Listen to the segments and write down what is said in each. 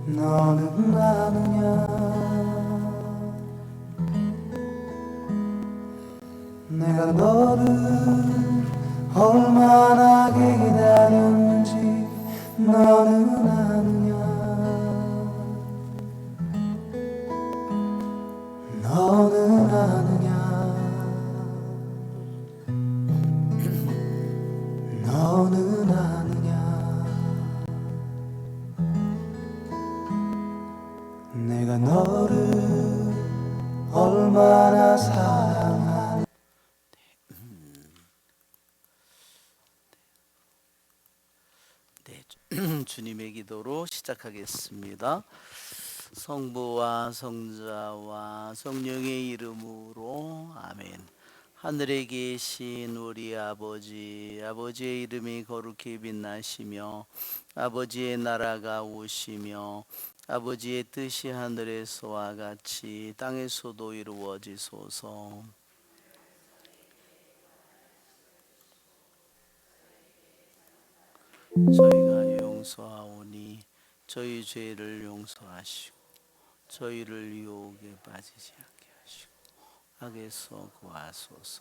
너는 아느냐 내가 너를 얼마나 기다렸는지 너는 아느냐 너는 아느냐 너는 아느냐 내가 너를 얼마나 사랑하는지. 네, 주님의 기도로 시작하겠습니다. 성부와 성자와 성령의 이름으로 아멘. 하늘에 계신 우리 아버지, 아버지의 이름이 거룩히 빛나시며 아버지의 나라가 오시며 아버지의 뜻이 하늘에서와 같이 땅에서도 이루어지소서. 저희가 용서하오니 저희 죄를 용서하시고 저희를 유혹에 빠지지 않게 하시고 악에서 구하소서.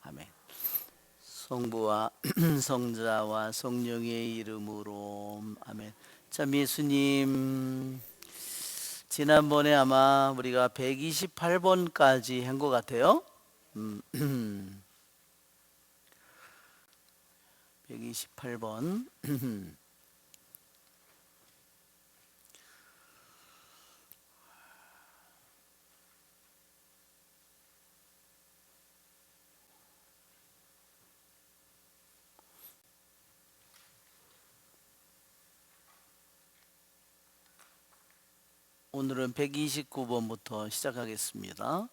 아멘. 성부와 성자와 성령의 이름으로 아멘. 참, 예수님 지난번에 아마 우리가 128번까지 한 것 같아요. 128번. 오늘은 129번부터 시작하겠습니다.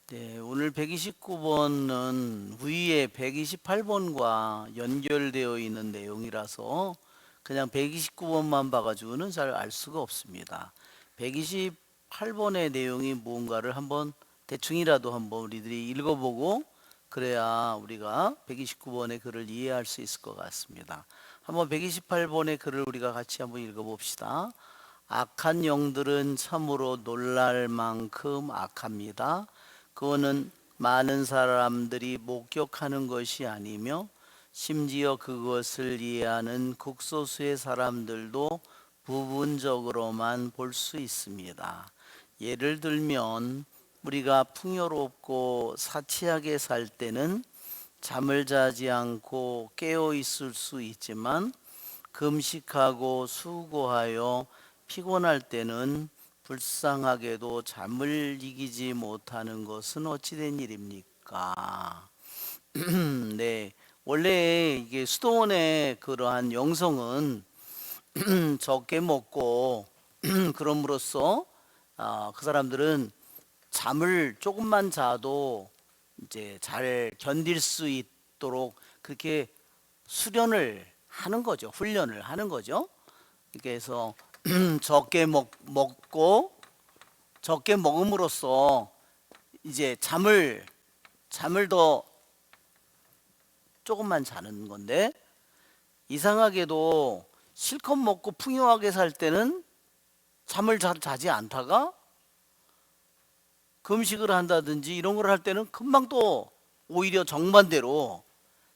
네, 오늘 129번은 위에 128번과 연결되어 있는 내용이라서 그냥 129번만 봐가지고는 잘 알 수가 없습니다. 128번의 내용이 뭔가를 한번 대충이라도 한번 우리들이 읽어보고 그래야 우리가 129번의 글을 이해할 수 있을 것 같습니다. 한번 128번의 글을 우리가 같이 한번 읽어봅시다. 악한 영들은 참으로 놀랄 만큼 악합니다. 그거는 많은 사람들이 목격하는 것이 아니며 심지어 그것을 이해하는 극소수의 사람들도 부분적으로만 볼 수 있습니다. 예를 들면 우리가 풍요롭고 사치하게 살 때는 잠을 자지 않고 깨어 있을 수 있지만 금식하고 수고하여 피곤할 때는 불쌍하게도 잠을 이기지 못하는 것은 어찌된 일입니까? 네, 원래 이게 수도원의 그러한 영성은 적게 먹고 그럼으로써 그 사람들은 잠을 조금만 자도 이제 잘 견딜 수 있도록 그렇게 수련을 하는 거죠. 훈련을 하는 거죠. 그래서 적게 먹고 적게 먹음으로써 이제 잠을 더 조금만 자는 건데, 이상하게도 실컷 먹고 풍요하게 살 때는 잠을 잘 자지 않다가 금식을 한다든지 이런 걸 할 때는 금방 또 오히려 정반대로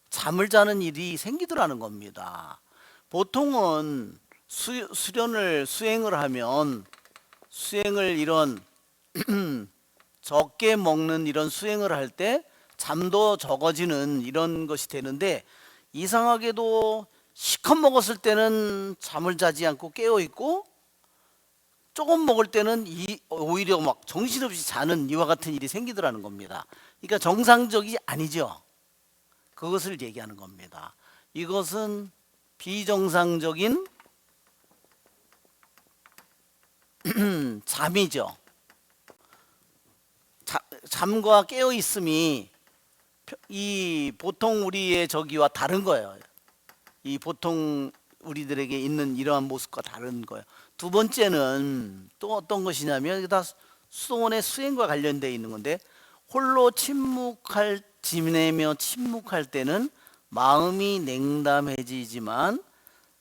잠을 자는 일이 생기더라는 겁니다. 보통은 수행을 하면 수행을 이런 적게 먹는 이런 수행을 할 때 잠도 적어지는 이런 것이 되는데, 이상하게도 실컷 먹었을 때는 잠을 자지 않고 깨어 있고 조금 먹을 때는 오히려 막 정신없이 자는 이와 같은 일이 생기더라는 겁니다. 그러니까 정상적이 아니죠. 그것을 얘기하는 겁니다. 이것은 비정상적인 잠이죠. 잠과 깨어 있음이 이 보통 우리의 저기와 다른 거예요. 이 보통 우리들에게 있는 이러한 모습과 다른 거예요. 두 번째는 또 어떤 것이냐면, 이게 다 수도원의 수행과 관련되어 있는 건데, 홀로 지내며 침묵할 때는 마음이 냉담해지지만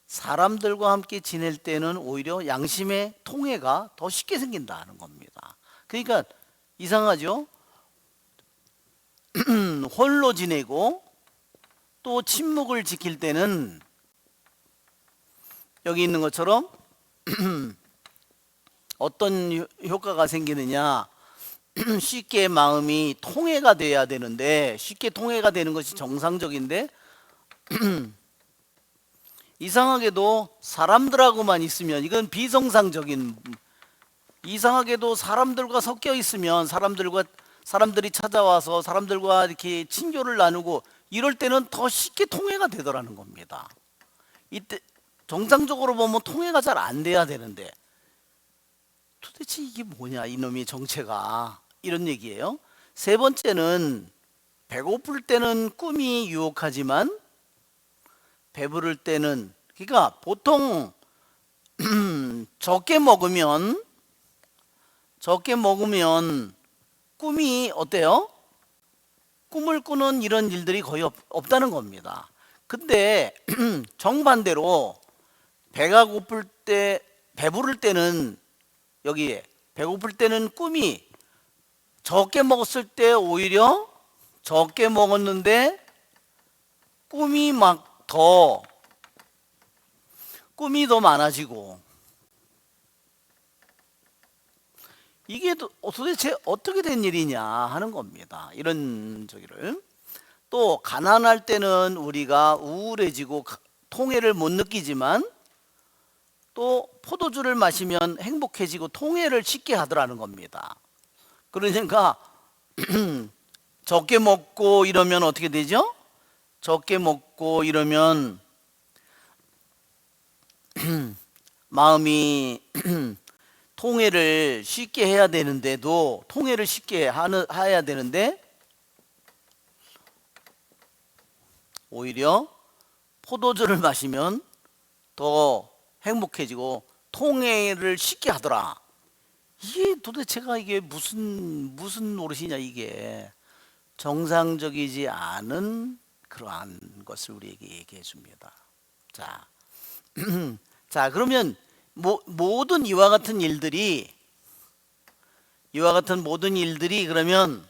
사람들과 함께 지낼 때는 오히려 양심의 통해가 더 쉽게 생긴다는 겁니다. 그러니까 이상하죠? 홀로 지내고 또 침묵을 지킬 때는 여기 있는 것처럼 어떤 효과가 생기느냐, 쉽게 마음이 통해가 돼야 되는데, 쉽게 통해가 되는 것이 정상적인데 이상하게도 사람들하고만 있으면, 이건 비정상적인, 이상하게도 사람들과 섞여 있으면 사람들이 찾아와서 사람들과 이렇게 친교를 나누고 이럴 때는 더 쉽게 통해가 되더라는 겁니다. 이때 정상적으로 보면 통해가 잘 안 돼야 되는데 도대체 이게 뭐냐 이놈의 정체가, 이런 얘기예요. 세 번째는 배고플 때는 꿈이 유혹하지만 배부를 때는, 그러니까 보통 적게 먹으면 꿈이 어때요? 꿈을 꾸는 이런 일들이 거의 없다는 겁니다. 근데 정반대로 배부를 때는, 여기에 배고플 때는 꿈이, 적게 먹었을 때 오히려 적게 먹었는데 꿈이 더 많아지고, 이게 도대체 어떻게 된 일이냐 하는 겁니다. 이런 저기를. 또 가난할 때는 우리가 우울해지고 통해를 못 느끼지만 또 포도주를 마시면 행복해지고 통해를 쉽게 하더라는 겁니다. 그러니까 적게 먹고 이러면 어떻게 되죠? 적게 먹고 이러면 마음이 통해를 쉽게 해야 되는데도, 통해를 쉽게 해야 되는데 오히려 포도주를 마시면 더 행복해지고 통해를 쉽게 하더라. 이게 도대체가 이게 무슨 노릇이냐, 이게 정상적이지 않은 그러한 것을 우리에게 얘기해 줍니다. 자, 자, 그러면 모든 이와 같은 모든 일들이 그러면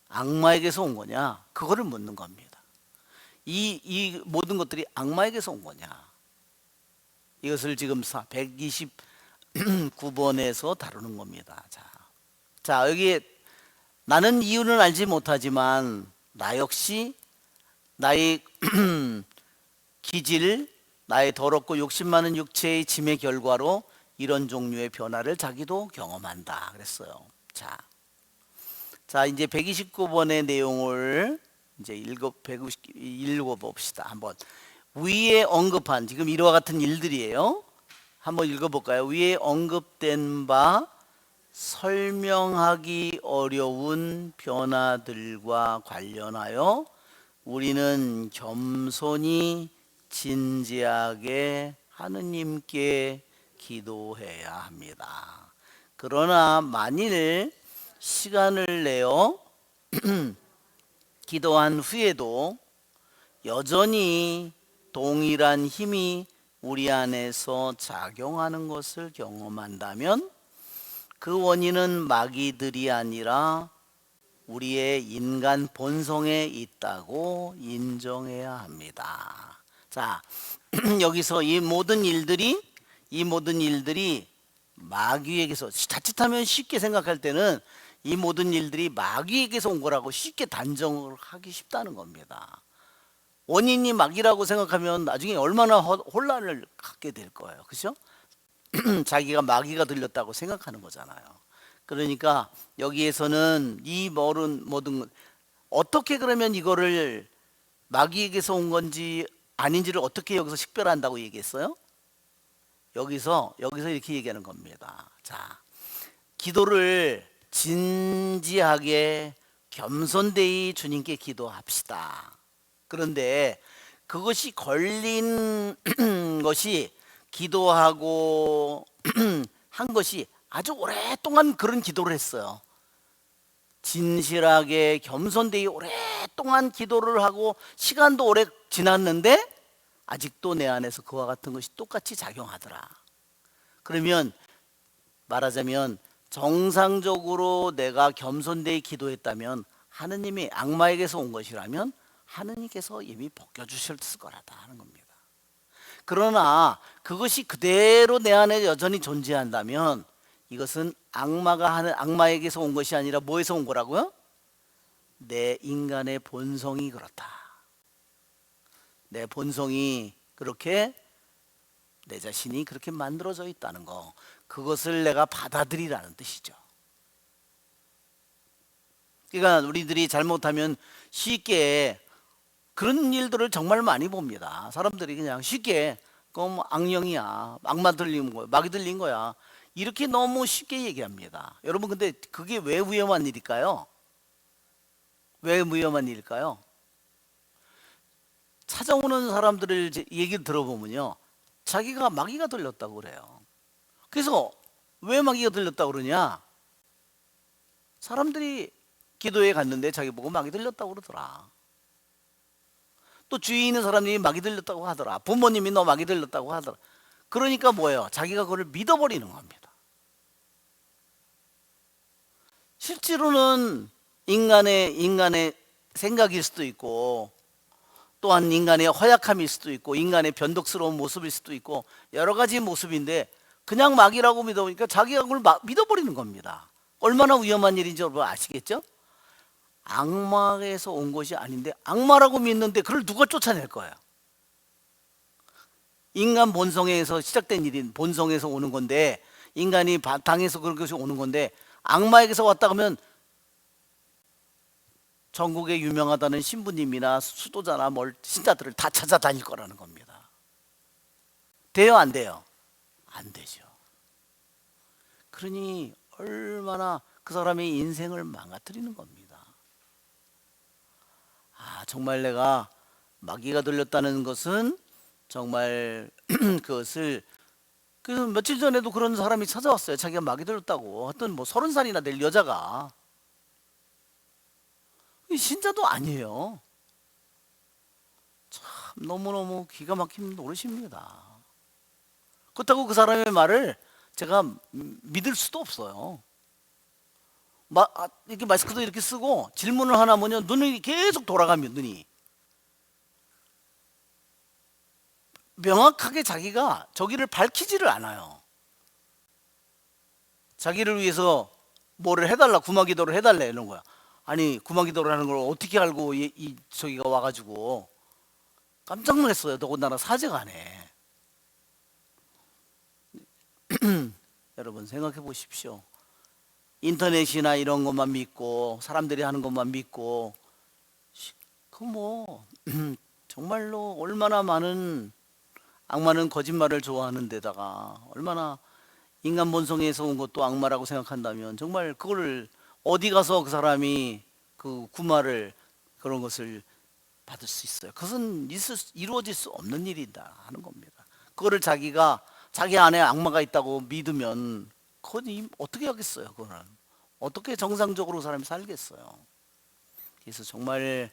악마에게서 온 거냐? 그거를 묻는 겁니다. 이 모든 것들이 악마에게서 온 거냐? 이것을 지금 129번에서 다루는 겁니다. 자, 여기 나는 이유는 알지 못하지만 나 역시 나의 기질, 나의 더럽고 욕심 많은 육체의 짐의 결과로 이런 종류의 변화를 자기도 경험한다 그랬어요. 자, 이제 129번의 내용을 이제 읽어봅시다. 한번 위에 언급한, 지금 이와 같은 일들이에요. 한번 읽어볼까요? 위에 언급된 바 설명하기 어려운 변화들과 관련하여 우리는 겸손히 진지하게 하느님께 기도해야 합니다. 그러나 만일 시간을 내어 기도한 후에도 여전히 동일한 힘이 우리 안에서 작용하는 것을 경험한다면 그 원인은 마귀들이 아니라 우리의 인간 본성에 있다고 인정해야 합니다. 자, 여기서 이 모든 일들이 마귀에게서, 자칫하면 쉽게 생각할 때는 이 모든 일들이 마귀에게서 온 거라고 쉽게 단정을 하기 쉽다는 겁니다. 원인이 마귀라고 생각하면 나중에 얼마나 혼란을 갖게 될 거예요. 그렇죠? 자기가 마귀가 들렸다고 생각하는 거잖아요. 그러니까 여기에서는 이 모든 어떻게, 그러면 이거를 마귀에게서 온 건지 아닌지를 어떻게 여기서 식별한다고 얘기했어요? 여기서 이렇게 얘기하는 겁니다. 자, 기도를 진지하게 겸손되이 주님께 기도합시다. 그런데 그것이 걸린 것이, 기도하고 한 것이 아주 오랫동안 그런 기도를 했어요. 진실하게 겸손되이 오랫동안 기도를 하고 시간도 오래 지났는데 아직도 내 안에서 그와 같은 것이 똑같이 작용하더라. 그러면 말하자면 정상적으로 내가 겸손되이 기도했다면, 하느님이 악마에게서 온 것이라면 하느님께서 이미 벗겨주셨을 거라다 하는 겁니다. 그러나 그것이 그대로 내 안에 여전히 존재한다면 이것은 악마에게서 온 것이 아니라 뭐에서 온 거라고요? 내 인간의 본성이 그렇다. 내 본성이 그렇게, 내 자신이 그렇게 만들어져 있다는 거, 그것을 내가 받아들이라는 뜻이죠. 그러니까 우리들이 잘못하면 쉽게 그런 일들을 정말 많이 봅니다. 사람들이 그냥 쉽게 그럼 악령이야, 악마 들린 거야, 마귀 들린 거야, 이렇게 너무 쉽게 얘기합니다. 여러분, 근데 그게 왜 위험한 일일까요? 왜 위험한 일일까요? 찾아오는 사람들을 얘기를 들어보면요, 자기가 마귀가 들렸다고 그래요. 그래서 왜 마귀가 들렸다고 그러냐? 사람들이 기도에 갔는데 자기 보고 마귀 들렸다고 그러더라. 또 주위에 있는 사람들이 마귀 들렸다고 하더라. 부모님이 너 마귀 들렸다고 하더라. 그러니까 뭐예요? 자기가 그걸 믿어버리는 겁니다. 실제로는 인간의 생각일 수도 있고, 또한 인간의 허약함일 수도 있고, 인간의 변덕스러운 모습일 수도 있고, 여러 가지 모습인데 그냥 마귀라고 믿어보니까 자기가 그걸 믿어버리는 겁니다. 얼마나 위험한 일인지 여러분 아시겠죠? 악마에서 온 것이 아닌데 악마라고 믿는데 그걸 누가 쫓아낼 거예요? 인간 본성에서 시작된 일인, 본성에서 오는 건데, 인간이 바탕에서 그런 것이 오는 건데 악마에게서 왔다 그러면 전국에 유명하다는 신부님이나 수도자나 신자들을 다 찾아다닐 거라는 겁니다. 돼요, 안 돼요? 안 되죠. 그러니 얼마나 그 사람의 인생을 망가뜨리는 겁니다. 정말 내가 마귀가 들렸다는 것은 정말 그것을, 그래서 며칠 전에도 그런 사람이 찾아왔어요. 자기가 마귀 들렸다고. 어떤 30살이나 될 여자가, 신자도 아니에요. 참 너무너무 기가 막힌 노릇입니다. 그렇다고 그 사람의 말을 제가 믿을 수도 없어요. 이렇게 마스크도 이렇게 쓰고 질문을 하나 하면 눈이 계속 돌아가면, 눈이 명확하게 자기가 저기를 밝히지를 않아요. 자기를 위해서 뭐를 해달라, 구마기도를 해달래 이런 거야. 아니, 구마기도를 하는 걸 어떻게 알고 저기가 와가지고 깜짝 놀랐어요. 더군다나 사제가 하네. 여러분 생각해 보십시오. 인터넷이나 이런 것만 믿고 사람들이 하는 것만 믿고 정말로 얼마나 많은, 악마는 거짓말을 좋아하는 데다가 얼마나 인간 본성에서 온 것도 악마라고 생각한다면 정말 그거를 어디 가서 그 사람이 그 구마를, 그런 것을 받을 수 있어요? 그것은 이루어질 수 없는 일이다 하는 겁니다. 그거를 자기가 자기 안에 악마가 있다고 믿으면 그건 어떻게 하겠어요? 그거는 어떻게 정상적으로 사람이 살겠어요? 그래서 정말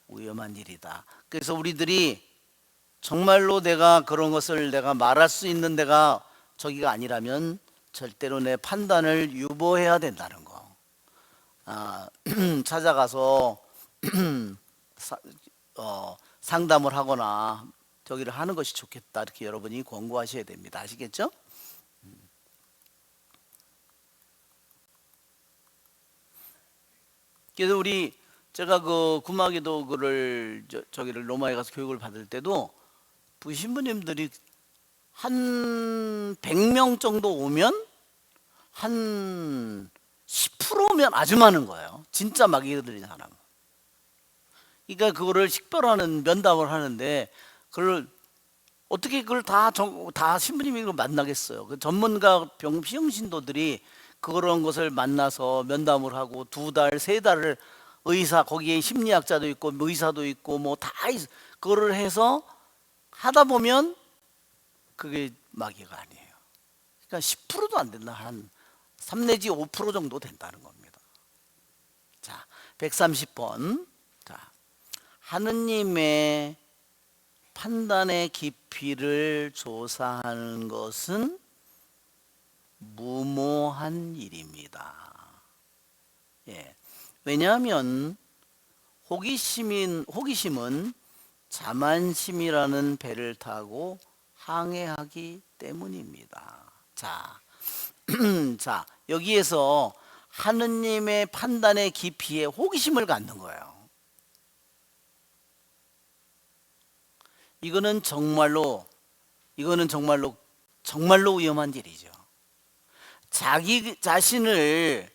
위험한 일이다. 그래서 우리들이 정말로 내가 그런 것을 내가 말할 수 있는 데가 저기가 아니라면 절대로 내 판단을 유보해야 된다는 거. 찾아가서 상담을 하거나 저기를 하는 것이 좋겠다, 이렇게 여러분이 권고하셔야 됩니다. 아시겠죠? 그래서 제가 그 구마기도 저기를 로마에 가서 교육을 받을 때도 신부님들이 한 100명 정도 오면 한 10%면 아주 많은 거예요. 진짜 마귀가 들린 사람. 그러니까 그거를 식별하는, 면담을 하는데 어떻게 그걸 다 신부님이 만나겠어요? 그 전문가 비영신도들이 그런 것을 만나서 면담을 하고 2달, 3달을 거기에 심리학자도 있고 의사도 있고 그거를 해서 하다 보면 그게 마귀가 아니에요. 그러니까 10%도 안 된다. 한 3 내지 5% 정도 된다는 겁니다. 130번. 자, 하느님의 판단의 깊이를 조사하는 것은 무모한 일입니다. 예. 왜냐하면 호기심은 자만심이라는 배를 타고 항해하기 때문입니다. 자, 자, 여기에서 하느님의 판단의 깊이에 호기심을 갖는 거예요. 이거는 정말로 위험한 일이죠. 자기 자신을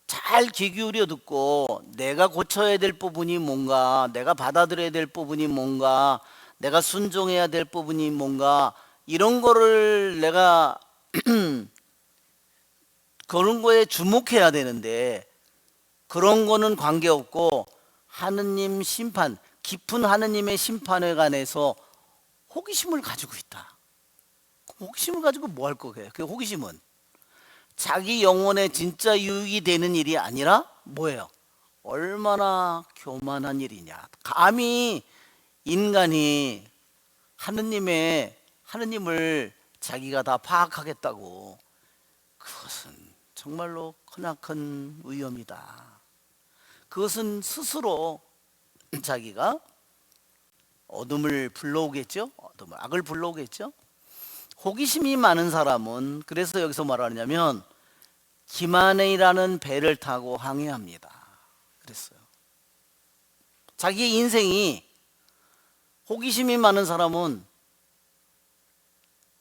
잘 귀 기울여 듣고 내가 고쳐야 될 부분이 뭔가, 내가 받아들여야 될 부분이 뭔가, 내가 순종해야 될 부분이 뭔가, 이런 거를 내가 그런 거에 주목해야 되는데, 그런 거는 관계없고 하느님 심판, 깊은 하느님의 심판에 관해서 호기심을 가지고 있다. 호기심을 가지고 뭐 할 거예요? 그 호기심은 자기 영혼에 진짜 유익이 되는 일이 아니라 뭐예요? 얼마나 교만한 일이냐. 감히 인간이 하느님을 자기가 다 파악하겠다고. 그것은 정말로 크나큰 위험이다. 그것은 스스로 자기가 어둠을 불러오겠죠? 악을 불러오겠죠? 호기심이 많은 사람은 그래서 여기서 말하냐면 기만이라는 배를 타고 항해합니다. 그랬어요. 자기의 인생이 호기심이 많은 사람은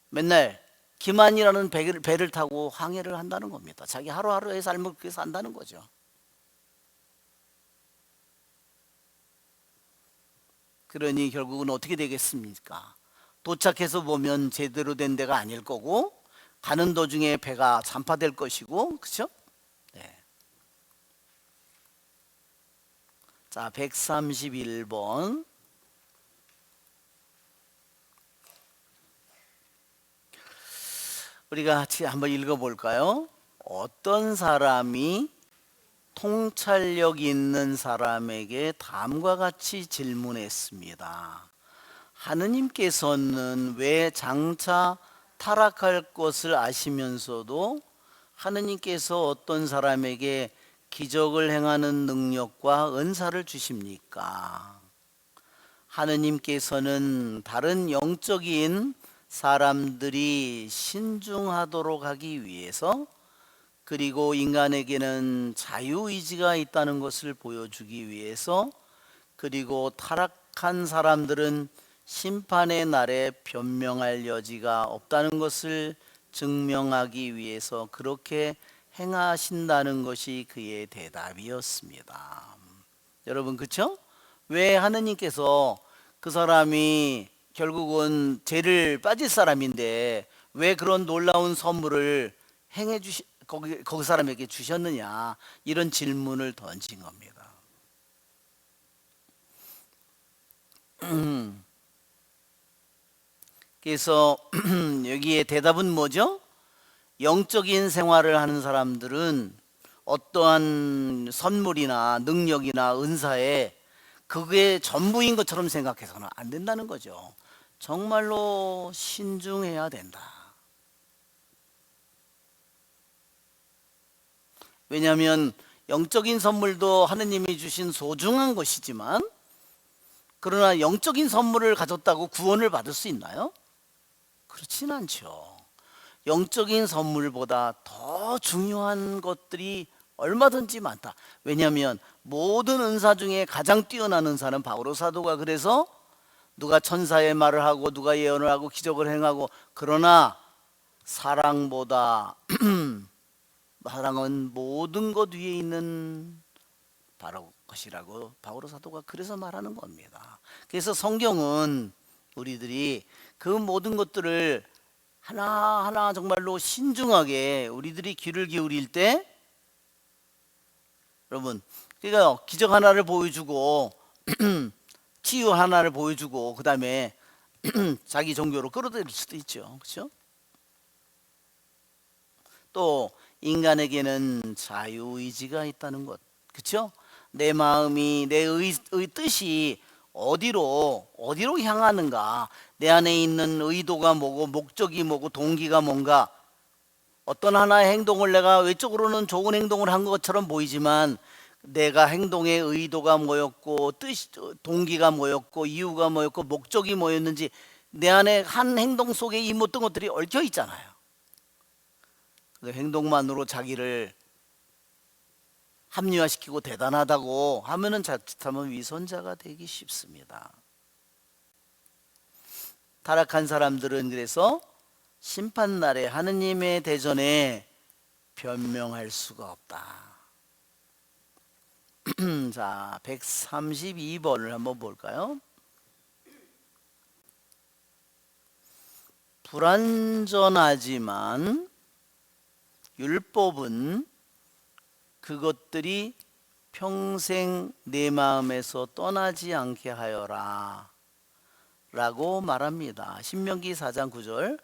맨날 기만이라는 배를 타고 항해를 한다는 겁니다. 자기 하루하루의 삶을 그렇게 산다는 거죠. 그러니 결국은 어떻게 되겠습니까? 도착해서 보면 제대로 된 데가 아닐 거고, 가는 도중에 배가 잔파될 것이고, 그렇죠? 네. 자, 131번. 우리가 같이 한번 읽어볼까요? 어떤 사람이 통찰력 있는 사람에게 다음과 같이 질문했습니다. 하느님께서는 왜 장차 타락할 것을 아시면서도 하느님께서 어떤 사람에게 기적을 행하는 능력과 은사를 주십니까? 하느님께서는 다른 영적인 사람들이 신중하도록 하기 위해서, 그리고 인간에게는 자유의지가 있다는 것을 보여주기 위해서, 그리고 타락한 사람들은 심판의 날에 변명할 여지가 없다는 것을 증명하기 위해서 그렇게 행하신다는 것이 그의 대답이었습니다. 여러분, 그렇죠? 왜 하느님께서 그 사람이 결국은 죄를 빠질 사람인데 왜 그런 놀라운 선물을 거기 사람에게 주셨느냐, 이런 질문을 던진 겁니다. 그래서 여기에 대답은 뭐죠? 영적인 생활을 하는 사람들은 어떠한 선물이나 능력이나 은사에 그게 전부인 것처럼 생각해서는 안 된다는 거죠. 정말로 신중해야 된다. 왜냐하면 영적인 선물도 하느님이 주신 소중한 것이지만, 그러나 영적인 선물을 가졌다고 구원을 받을 수 있나요? 그렇진 않죠. 영적인 선물보다 더 중요한 것들이 얼마든지 많다. 왜냐하면 모든 은사 중에 가장 뛰어난 은사는 바오로 사도가, 그래서 누가 천사의 말을 하고 누가 예언을 하고 기적을 행하고, 그러나 사랑보다 사랑은 모든 것 위에 있는 바로 것이라고 바오로 사도가 그래서 말하는 겁니다. 그래서 성경은 우리들이 그 모든 것들을 하나하나 정말로 신중하게 우리들이 귀를 기울일 때, 여러분, 그러니까 기적 하나를 보여주고 치유 하나를 보여주고 그 다음에 자기 종교로 끌어들일 수도 있죠. 그렇죠? 또 인간에게는 자유의지가 있다는 것, 그렇죠? 내 마음이 내 뜻이 어디로 향하는가, 내 안에 있는 의도가 뭐고 목적이 뭐고 동기가 뭔가. 어떤 하나의 행동을 내가 외적으로는 좋은 행동을 한 것처럼 보이지만 내가 행동의 의도가 뭐였고 동기가 뭐였고 이유가 뭐였고 목적이 뭐였는지 내 안에 한 행동 속에 이 모든 것들이 얽혀 있잖아요. 그 행동만으로 자기를 합리화시키고 대단하다고 하면은 자칫하면 위선자가 되기 쉽습니다. 타락한 사람들은 그래서 심판날에 하느님의 대전에 변명할 수가 없다. 자, 132번을 한번 볼까요? 불완전하지만 율법은 그것들이 평생 내 마음에서 떠나지 않게 하여라 라고 말합니다. 신명기 4장 9절.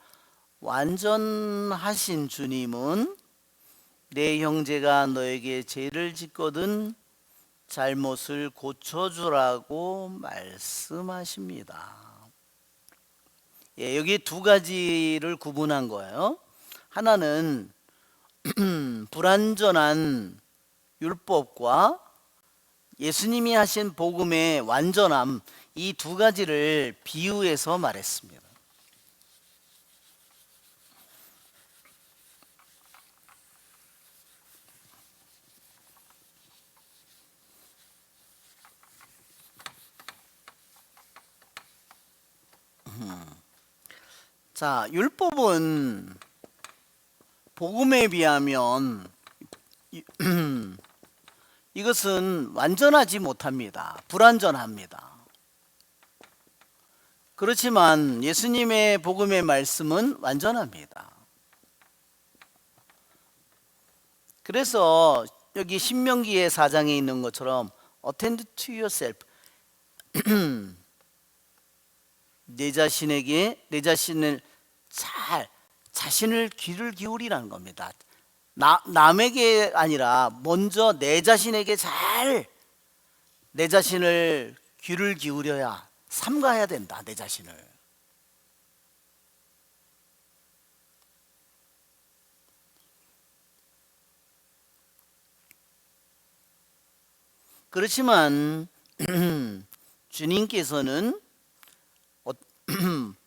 완전하신 주님은 내 형제가 너에게 죄를 짓거든 잘못을 고쳐주라고 말씀하십니다. 예, 여기 두 가지를 구분한 거예요. 하나는 불완전한 율법과 예수님이 하신 복음의 완전함, 이 두 가지를 비유해서 말했습니다. 자, 율법은 복음에 비하면 이것은 완전하지 못합니다. 불완전합니다. 그렇지만 예수님의 복음의 말씀은 완전합니다. 그래서 여기 신명기의 4장에 있는 것처럼 attend to yourself 내 자신을 자신을 귀를 기울이라는 겁니다. 남에게 아니라 먼저 내 자신에게 내 자신을 귀를 기울여야 삼가해야 된다. 내 자신을. 그렇지만 주님께서는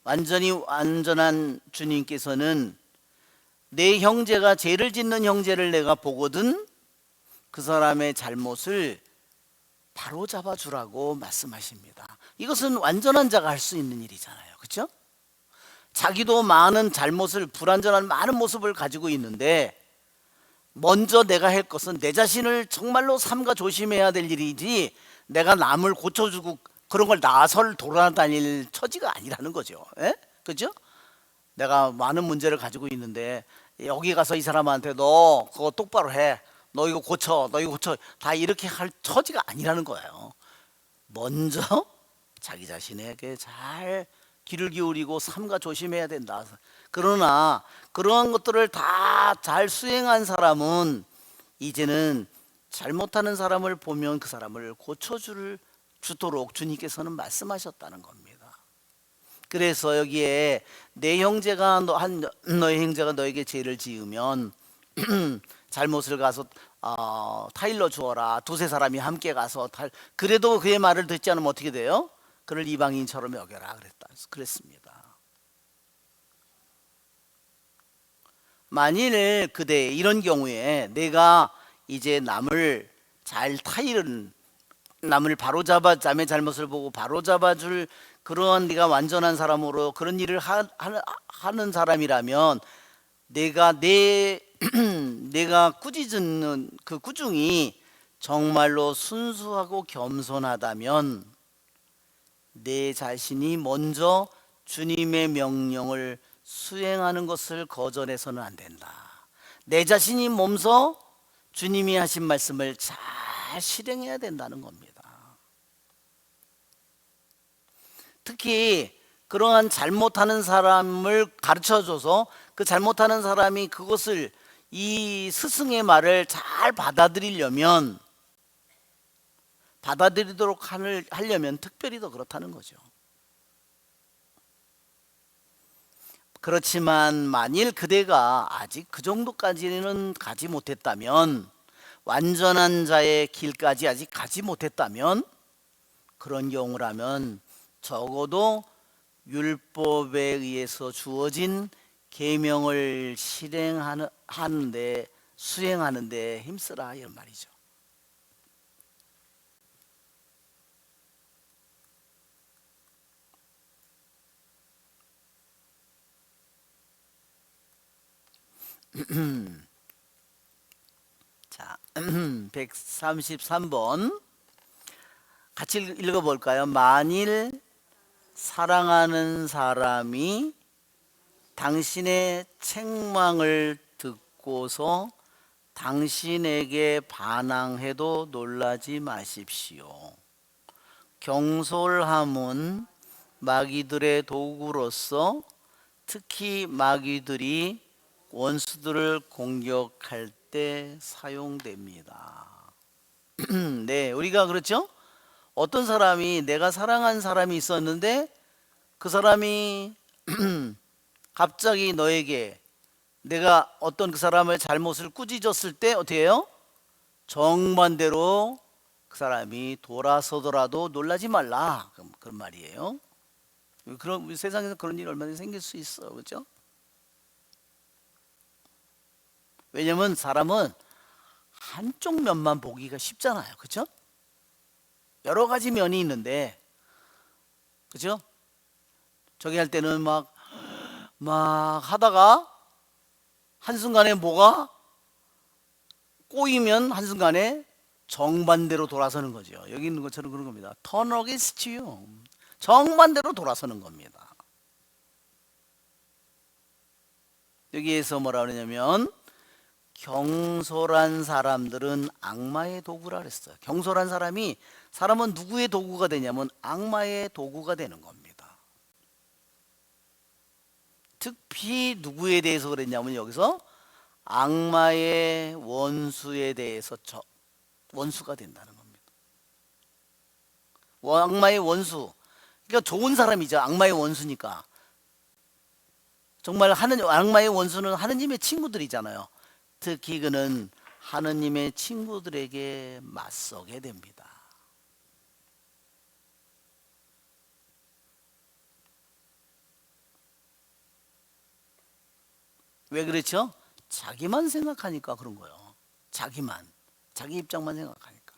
완전히 완전한 주님께서는 내 형제가 죄를 짓는 형제를 내가 보거든 그 사람의 잘못을 바로 잡아주라고 말씀하십니다. 이것은 완전한 자가 할 수 있는 일이잖아요. 그렇죠? 자기도 많은 잘못을, 불완전한 많은 모습을 가지고 있는데 먼저 내가 할 것은 내 자신을 정말로 삼가 조심해야 될 일이지 내가 남을 고쳐주고 그런 걸 나설 돌아다닐 처지가 아니라는 거죠. 예? 그죠? 내가 많은 문제를 가지고 있는데 여기 가서 이 사람한테 너 그거 똑바로 해, 너 이거 고쳐, 너 이거 고쳐, 다 이렇게 할 처지가 아니라는 거예요. 먼저 자기 자신에게 잘 귀를 기울이고 삼가 조심해야 된다. 그러나 그러한 것들을 다 잘 수행한 사람은 이제는 잘못하는 사람을 보면 그 사람을 고쳐주도록 주님께서는 말씀하셨다는 겁니다. 그래서 여기에 너의 형제가 너에게 죄를 지으면 잘못을 가서 타일러 주어라. 두세 사람이 함께 가서 그래도 그의 말을 듣지 않으면 어떻게 돼요? 그를 이방인처럼 여겨라 그랬습니다. 만일 이런 경우에 내가 이제 남을 남을 바로잡아, 남의 잘못을 보고 바로잡아줄 그러한 네가 완전한 사람으로 그런 일을 하는 사람이라면 내가 꾸짖는 그 꾸중이 정말로 순수하고 겸손하다면 내 자신이 먼저 주님의 명령을 수행하는 것을 거절해서는 안 된다. 내 자신이 몸소 주님이 하신 말씀을 잘 실행해야 된다는 겁니다. 특히 그러한 잘못하는 사람을 가르쳐줘서 그 잘못하는 사람이 그것을 이 스승의 말을 잘 받아들이려면 받아들이도록 하려면 특별히 더 그렇다는 거죠. 그렇지만 만일 그대가 아직 그 정도까지는 가지 못했다면, 완전한 자의 길까지 아직 가지 못했다면, 그런 경우라면 적어도 율법에 의해서 주어진 계명을 수행하는데 힘쓰라, 이런 말이죠. 자, 133번 같이 읽어볼까요? 만일 사랑하는 사람이 당신의 책망을 듣고서 당신에게 반항해도 놀라지 마십시오. 경솔함은 마귀들의 도구로서 특히 마귀들이 원수들을 공격할 때 사용됩니다. 네, 우리가 그렇죠? 어떤 사람이, 내가 사랑한 사람이 있었는데 그 사람이 갑자기 너에게, 내가 어떤 그 사람의 잘못을 꾸짖었을 때 어떻게 해요? 정반대로 그 사람이 돌아서더라도 놀라지 말라, 그런 말이에요. 그런, 세상에서 그런 일이 얼마나 생길 수 있어, 그렇죠? 왜냐면 사람은 한쪽 면만 보기가 쉽잖아요, 그렇죠? 여러 가지 면이 있는데, 그렇죠? 저기 할 때는 막 하다가 한순간에 뭐가 꼬이면 한순간에 정반대로 돌아서는 거죠. 여기 있는 것처럼 그런 겁니다. Turn against you. 정반대로 돌아서는 겁니다. 여기에서 뭐라 그러냐면 경솔한 사람들은 악마의 도구라 그랬어요. 경솔한 사람은 누구의 도구가 되냐면 악마의 도구가 되는 겁니다. 특히 누구에 대해서 그랬냐면 여기서 악마의 원수에 대해서 원수가 된다는 겁니다. 악마의 원수, 그러니까 좋은 사람이죠. 악마의 원수니까. 정말 악마의 원수는 하느님의 친구들이잖아요. 특히 그는 하느님의 친구들에게 맞서게 됩니다. 왜 그렇죠? 자기만 생각하니까 그런 거예요. 자기 입장만 생각하니까.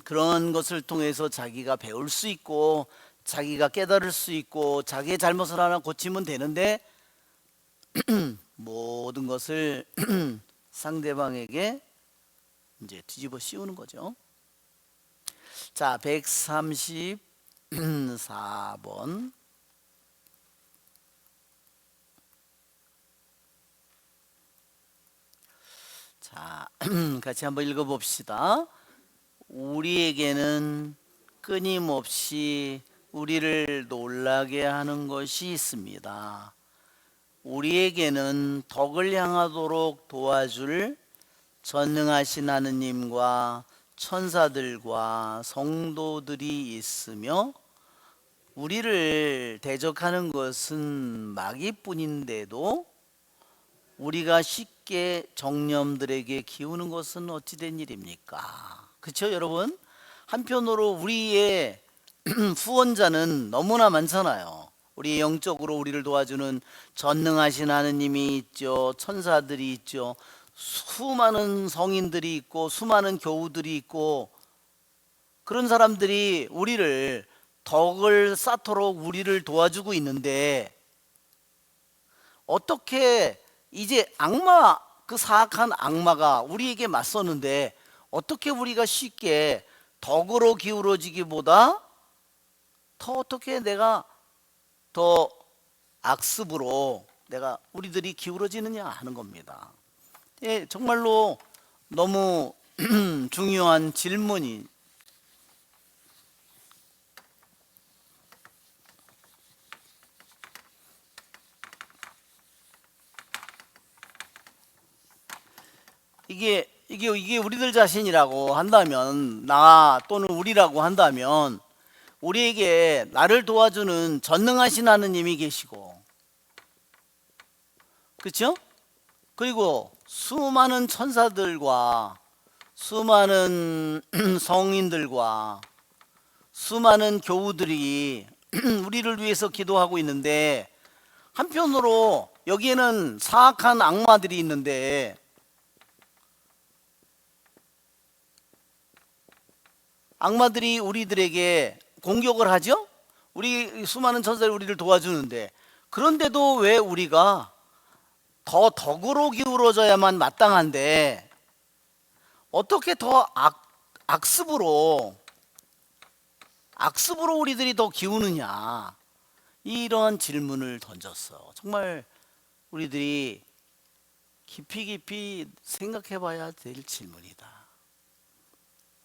그런 것을 통해서 자기가 배울 수 있고, 자기가 깨달을 수 있고, 자기의 잘못을 하나 고치면 되는데 모든 것을 상대방에게 이제 뒤집어 씌우는 거죠. 자, 134번. 자, 같이 한번 읽어봅시다. 우리에게는 끊임없이 우리를 놀라게 하는 것이 있습니다. 우리에게는 덕을 향하도록 도와줄 전능하신 하느님과 천사들과 성도들이 있으며, 우리를 대적하는 것은 마귀뿐인데도 우리가 쉽게 정념들에게 기우는 것은 어찌된 일입니까? 그렇죠, 여러분? 한편으로 우리의 후원자는 너무나 많잖아요. 우리 영적으로 우리를 도와주는 전능하신 하느님이 있죠. 천사들이 있죠. 수많은 성인들이 있고 수많은 교우들이 있고, 그런 사람들이 우리를 덕을 쌓도록 우리를 도와주고 있는데, 어떻게 이제 그 사악한 악마가 우리에게 맞서는데 어떻게 우리가 쉽게 덕으로 기울어지기보다 어떻게 내가 더 악습으로 우리들이 기울어지느냐 하는 겁니다. 예, 정말로 너무 중요한 질문이. 이게 이게 우리들 자신이라고 한다면, 나 또는 우리라고 한다면, 우리에게 나를 도와주는 전능하신 하느님이 계시고, 그렇죠? 그리고 수많은 천사들과 수많은 성인들과 수많은 교우들이 우리를 위해서 기도하고 있는데, 한편으로 여기에는 사악한 악마들이 있는데, 악마들이 우리들에게 공격을 하죠? 우리 수많은 천사들이 우리를 도와주는데, 그런데도 왜 우리가 더 덕으로 기울어져야만 마땅한데 어떻게 더 악습으로 우리들이 더 기우느냐, 이런 질문을 던졌어. 정말 우리들이 깊이 생각해 봐야 될 질문이다.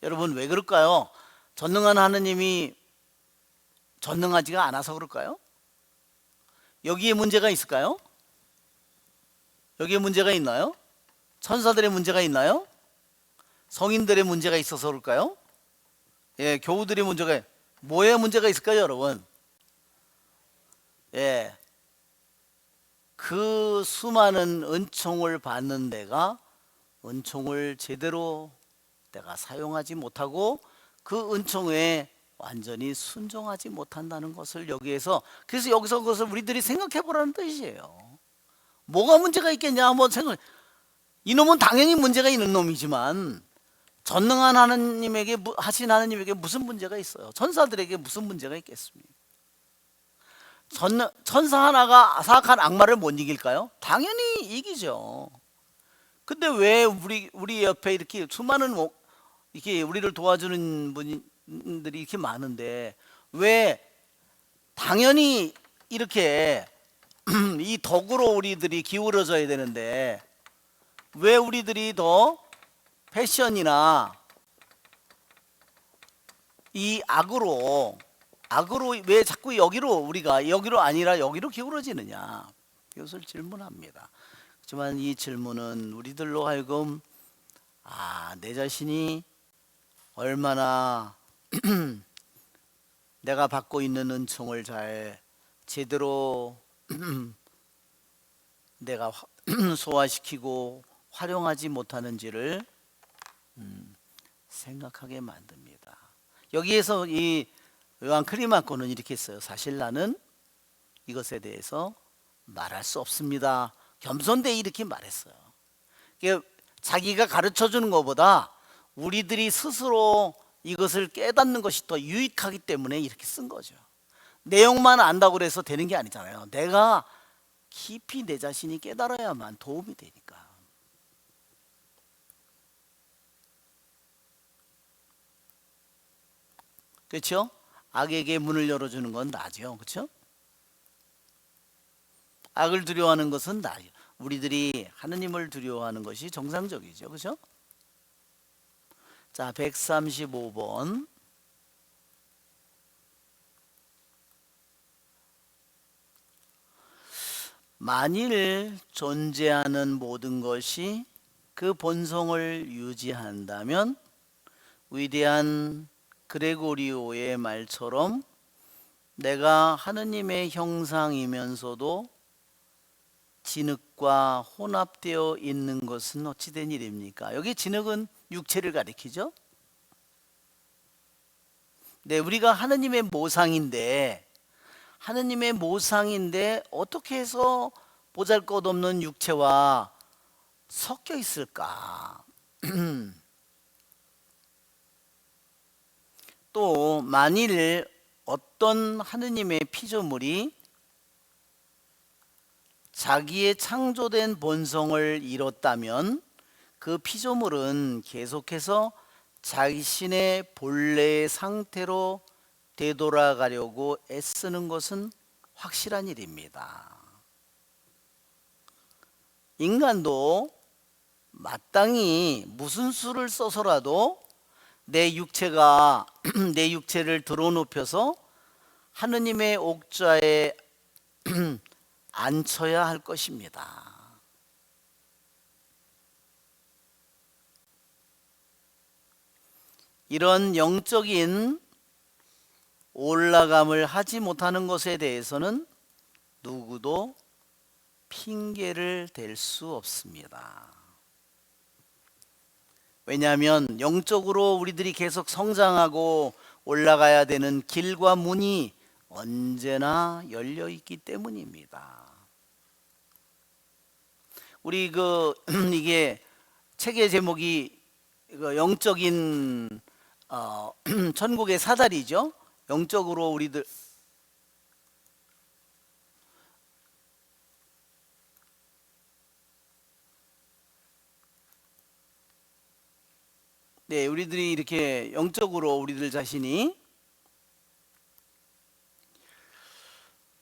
여러분, 왜 그럴까요? 전능한 하느님이 전능하지가 않아서 그럴까요? 여기에 문제가 있을까요? 여기에 문제가 있나요? 천사들의 문제가 있나요? 성인들의 문제가 있어서 그럴까요? 예, 교우들의 문제가, 뭐에 문제가 있을까요, 여러분? 예, 그 수많은 은총을 받는 내가 은총을 제대로 내가 사용하지 못하고 그 은총에 완전히 순종하지 못한다는 것을 여기서 그것을 우리들이 생각해 보라는 뜻이에요. 뭐가 문제가 있겠냐, 이놈은 당연히 문제가 있는 놈이지만 전능한 하신 하나님에게 무슨 문제가 있어요? 천사들에게 무슨 문제가 있겠습니까? 천사 하나가 사악한 악마를 못 이길까요? 당연히 이기죠. 근데 왜 우리 옆에 이렇게 수많은 이렇게 우리를 도와주는 분들이 이렇게 많은데, 왜 당연히 이렇게 이 덕으로 우리들이 기울어져야 되는데, 왜 우리들이 더 패션이나 이 악으로 왜 자꾸 우리가 여기로 아니라 여기로 기울어지느냐, 이것을 질문합니다. 하지만 이 질문은 우리들로 하여금 내 자신이 얼마나 내가 받고 있는 은총을 잘 제대로 내가 소화시키고 활용하지 못하는지를 생각하게 만듭니다. 여기에서 이 요한 크리마코는 이렇게 했어요. 사실 나는 이것에 대해서 말할 수 없습니다. 겸손되이 이렇게 말했어요. 자기가 가르쳐 주는 것보다 우리들이 스스로 이것을 깨닫는 것이 더 유익하기 때문에 이렇게 쓴 거죠. 내용만 안다고 해서 되는 게 아니잖아요. 내가 깊이 내 자신이 깨달아야만 도움이 되니까. 그렇죠? 악에게 문을 열어주는 건 나죠. 그렇죠? 악을 두려워하는 것은 나죠. 우리들이 하느님을 두려워하는 것이 정상적이죠. 그렇죠? 자, 135번. 만일 존재하는 모든 것이 그 본성을 유지한다면 위대한 그레고리오의 말처럼 내가 하느님의 형상이면서도 진흙과 혼합되어 있는 것은 어찌 된 일입니까? 여기 진흙은 육체를 가리키죠. 네, 우리가 하느님의 모상인데 어떻게 해서 보잘것없는 육체와 섞여 있을까? 또 만일 어떤 하느님의 피조물이 자기의 창조된 본성을 잃었다면 그 피조물은 계속해서 자신의 본래의 상태로 되돌아가려고 애쓰는 것은 확실한 일입니다. 인간도 마땅히 무슨 수를 써서라도 내 육체를 드러눕혀서 하느님의 옥좌에 앉혀야 할 것입니다. 이런 영적인 올라감을 하지 못하는 것에 대해서는 누구도 핑계를 댈 수 없습니다. 왜냐하면 영적으로 우리들이 계속 성장하고 올라가야 되는 길과 문이 언제나 열려 있기 때문입니다. 우리 이게 책의 제목이 영적인 천국의 사다리죠. 영적으로 우리들 우리들이 이렇게 영적으로 우리들 자신이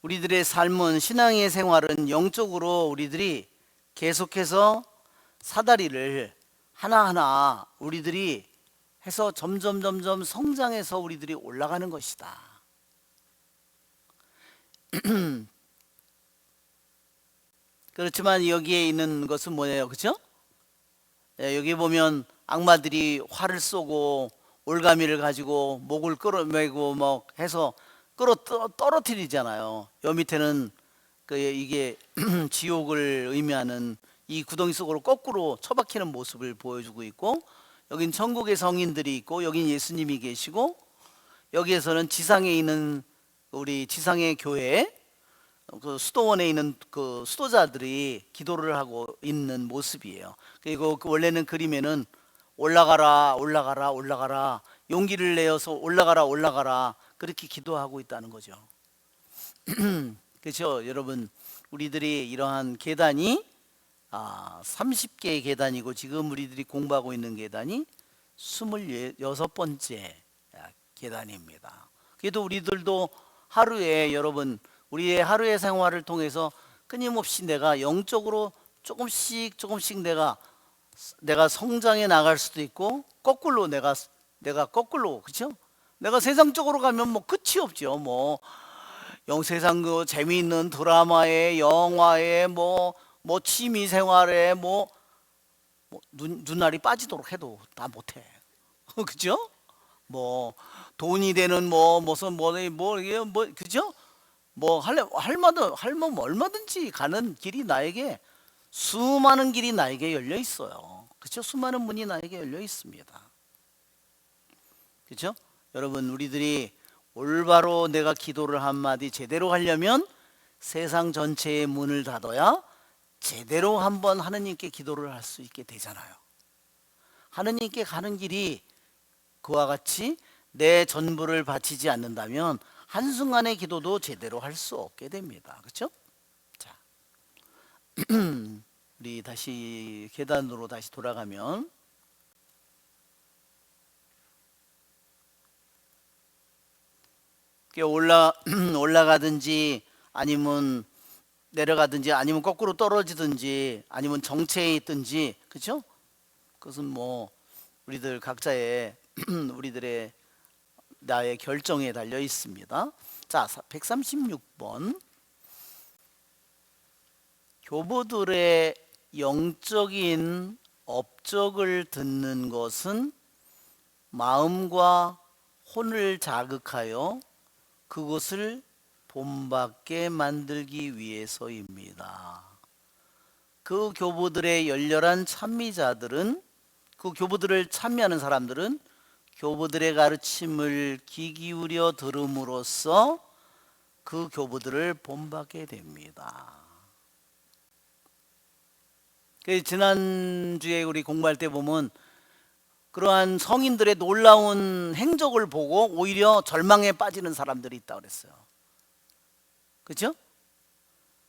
우리들의 삶은 신앙의 생활은 영적으로 우리들이 계속해서 사다리를 하나하나 우리들이 해서 점점 성장해서 우리들이 올라가는 것이다. 그렇지만 여기에 있는 것은 뭐예요? 그렇죠? 여기 보면 악마들이 활을 쏘고 올가미를 가지고 목을 끌어매고 뭐 해서 떨어뜨리잖아요. 여 밑에는 이게 지옥을 의미하는 이 구덩이 속으로 거꾸로 처박히는 모습을 보여주고 있고, 여긴 천국의 성인들이 있고, 여긴 예수님이 계시고, 여기에서는 지상에 있는 우리 지상의 교회 그 수도원에 있는 그 수도자들이 기도를 하고 있는 모습이에요. 그리고 원래는 그림에는 올라가라 올라가라 올라가라, 용기를 내어서 올라가라 올라가라, 그렇게 기도하고 있다는 거죠. 그렇죠 여러분? 우리들이 이러한 계단이 30개의 계단이고, 지금 우리들이 공부하고 있는 계단이 26번째 계단입니다. 그래도 우리들도 하루에, 여러분, 우리의 하루의 생활을 통해서 끊임없이 내가 영적으로 조금씩 내가 성장해 나갈 수도 있고, 거꾸로 내가 거꾸로, 그렇죠? 내가 세상적으로 가면 뭐 끝이 없죠. 뭐 세상 그 재미있는 드라마에, 영화에, 뭐 취미 생활에 눈알이 빠지도록 해도 다 못해. 그죠? 뭐 돈이 되는 그죠? 할면 얼마든지 가는 길이 나에게, 수많은 길이 나에게 열려 있어요. 그죠? 수많은 문이 나에게 열려 있습니다. 그죠? 여러분, 우리들이 올바로 내가 기도를 한마디 제대로 하려면 세상 전체의 문을 닫아야 제대로 한번 하느님께 기도를 할 수 있게 되잖아요. 하느님께 가는 길이 그와 같이 내 전부를 바치지 않는다면 한순간의 기도도 제대로 할 수 없게 됩니다. 그렇죠? 자, 우리 다시 계단으로 다시 돌아가면, 올라가든지 아니면 내려가든지 아니면 거꾸로 떨어지든지 아니면 정체에 있든지, 그렇죠? 그것은 뭐 우리들 각자의 우리들의 나의 결정에 달려 있습니다. 자, 136번. 교부들의 영적인 업적을 듣는 것은 마음과 혼을 자극하여 그것을 본받게 만들기 위해서입니다. 그 교부들의 열렬한 찬미자들은, 그 교부들을 찬미하는 사람들은 교부들의 가르침을 귀 기울여 들음으로써 그 교부들을 본받게 됩니다. 지난주에 우리 공부할 때 보면 그러한 성인들의 놀라운 행적을 보고 오히려 절망에 빠지는 사람들이 있다고 그랬어요. 그렇죠?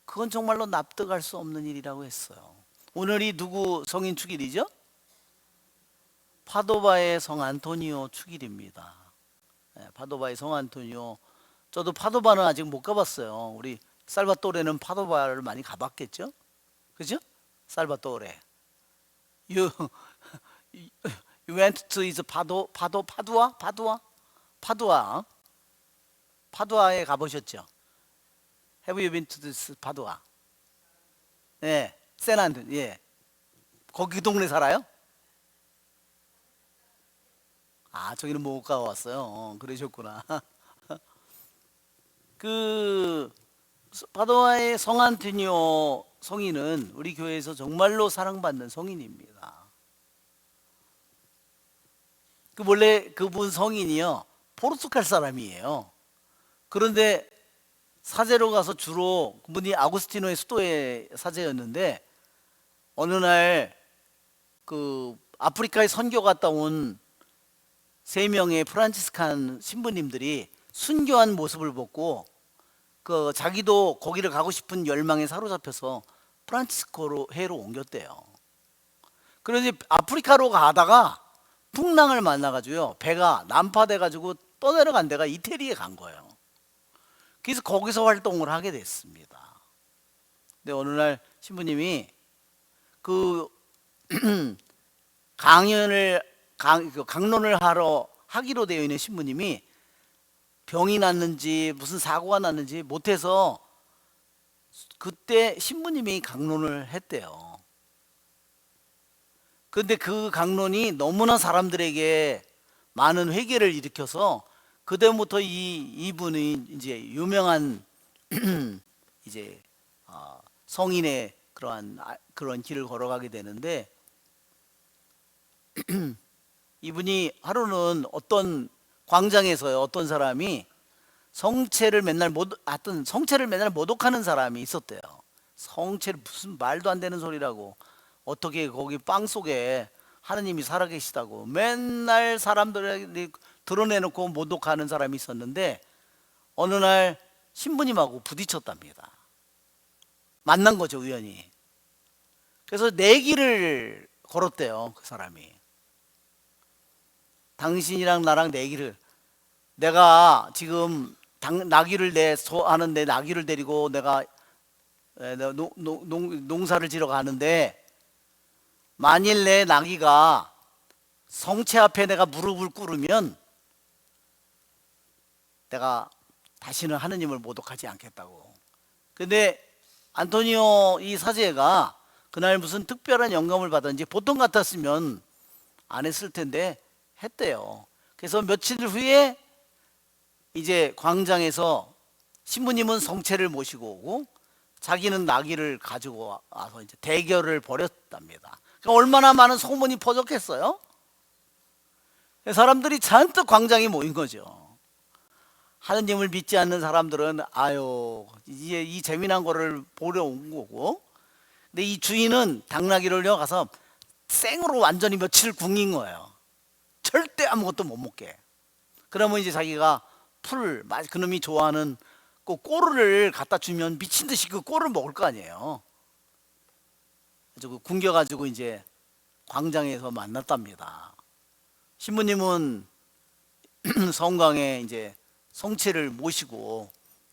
그건 정말로 납득할 수 없는 일이라고 했어요. 오늘이 누구 성인 축일이죠? 파도바의 성 안토니오 축일입니다. 파도바의 성 안토니오. 저도 파도바는 아직 못 가봤어요. 우리 살바토레는 파도바를 많이 가봤겠죠? 그죠? 살바토레. You went to is 파두아에 가보셨죠? Have you been to this 파두아? 네, 세난드. 예. 거기 그 동네 살아요? 아, 저기는 못 가봤어요. 그러셨구나. 그 파도아의 성안토니오 성인은 우리 교회에서 정말로 사랑받는 성인입니다. 그 원래 그분 성인이요, 포르투갈 사람이에요. 그런데 사제로 가서 주로 그분이 아구스티노의 수도의 사제였는데, 어느 날 그 아프리카에 선교 갔다 온 3명의 프란치스칸 신부님들이 순교한 모습을 보고 그 자기도 거기를 가고 싶은 열망에 사로잡혀서 프란치스코로 해로 옮겼대요. 그런데 아프리카로 가다가 풍랑을 만나가지고요, 배가 난파돼가지고 떠내려간 데가 이태리에 간 거예요. 그래서 거기서 활동을 하게 됐습니다. 근데 어느 날 신부님이 그 강론을 하기로 되어 있는 신부님이 병이 났는지 무슨 사고가 났는지 못해서 그때 신부님이 강론을 했대요. 그런데 그 강론이 너무나 사람들에게 많은 회개를 일으켜서 그때부터 이분이 이제 유명한 이제 성인의 그런 길을 걸어가게 되는데, 이분이 하루는 어떤 광장에서요, 어떤 사람이 성체를 맨날 모독하는 사람이 있었대요. 성체를 무슨 말도 안 되는 소리라고, 어떻게 거기 빵 속에 하느님이 살아계시다고 맨날 사람들에게 드러내놓고 모독하는 사람이 있었는데, 어느 날 신부님하고 부딪혔답니다. 만난 거죠, 우연히. 그래서 내기를 걸었대요, 그 사람이. 당신이랑 나랑 내기를, 내가 지금 나귀를 하는데 나귀를 데리고 내가 농사를 지러 가는데, 만일 내 나귀가 성체 앞에 내가 무릎을 꿇으면 내가 다시는 하느님을 모독하지 않겠다고. 근데 안토니오 이 사제가 그날 무슨 특별한 영감을 받았는지, 보통 같았으면 안 했을 텐데 했대요. 그래서 며칠 후에 이제 광장에서 신부님은 성체를 모시고 오고 자기는 나귀를 가지고 와서 이제 대결을 벌였답니다. 그러니까 얼마나 많은 소문이 퍼졌겠어요? 사람들이 잔뜩 광장에 모인 거죠. 하느님을 믿지 않는 사람들은 아유, 이제 이 재미난 거를 보러 온 거고, 근데 이 주인은 당나귀를 가서 생으로 완전히 며칠 굶긴 거예요. 절대 아무것도 못 먹게. 그러면 이제 자기가 그놈이 좋아하는 그 꼬르를 갖다 주면 미친 듯이 그 꼬르를 먹을 거 아니에요. 그래서 그 굶겨가지고 이제 광장에서 만났답니다. 신부님은 성광에 이제 성체를 모시고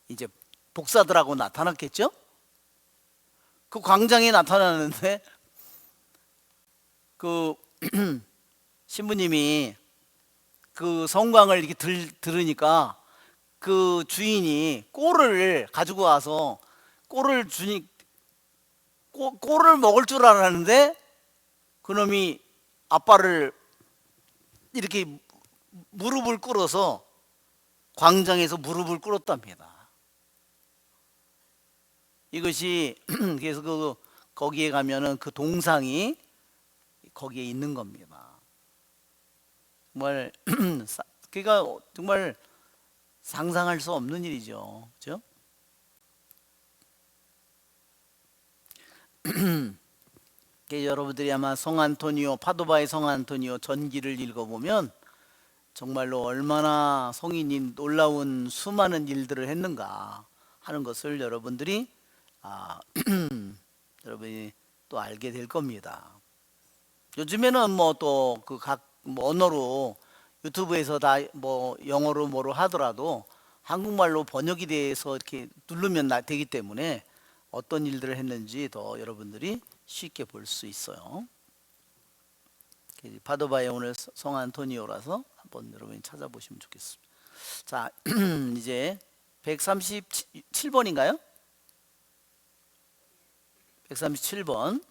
이제 복사들하고 나타났겠죠? 그 광장에 나타나는데 그 신부님이 그 성광을 이렇게 들으니까 그 주인이 꼴을 가지고 와서 꼴을 먹을 줄 알았는데, 그놈이 아빠를 이렇게 무릎을 꿇어서 광장에서 무릎을 꿇었답니다. 이것이 그래서 거기에 가면은 그 동상이 거기에 있는 겁니다. 정말 그러니까 정말 상상할 수 없는 일이죠, 그렇죠? 여러분들이 아마 파도바의 성안토니오 전기를 읽어보면 정말로 얼마나 성인이 놀라운 수많은 일들을 했는가 하는 것을 여러분들이 여러분이 또 알게 될 겁니다. 요즘에는 뭐 또 그 각 언어로 유튜브에서 다 뭐 영어로 뭐로 하더라도 한국말로 번역이 돼서 이렇게 누르면 되기 때문에 어떤 일들을 했는지 더 여러분들이 쉽게 볼 수 있어요. 파도바의 오늘 성안토니오라서 한번 여러분이 찾아보시면 좋겠습니다. 자, 이제 137번인가요? 137번.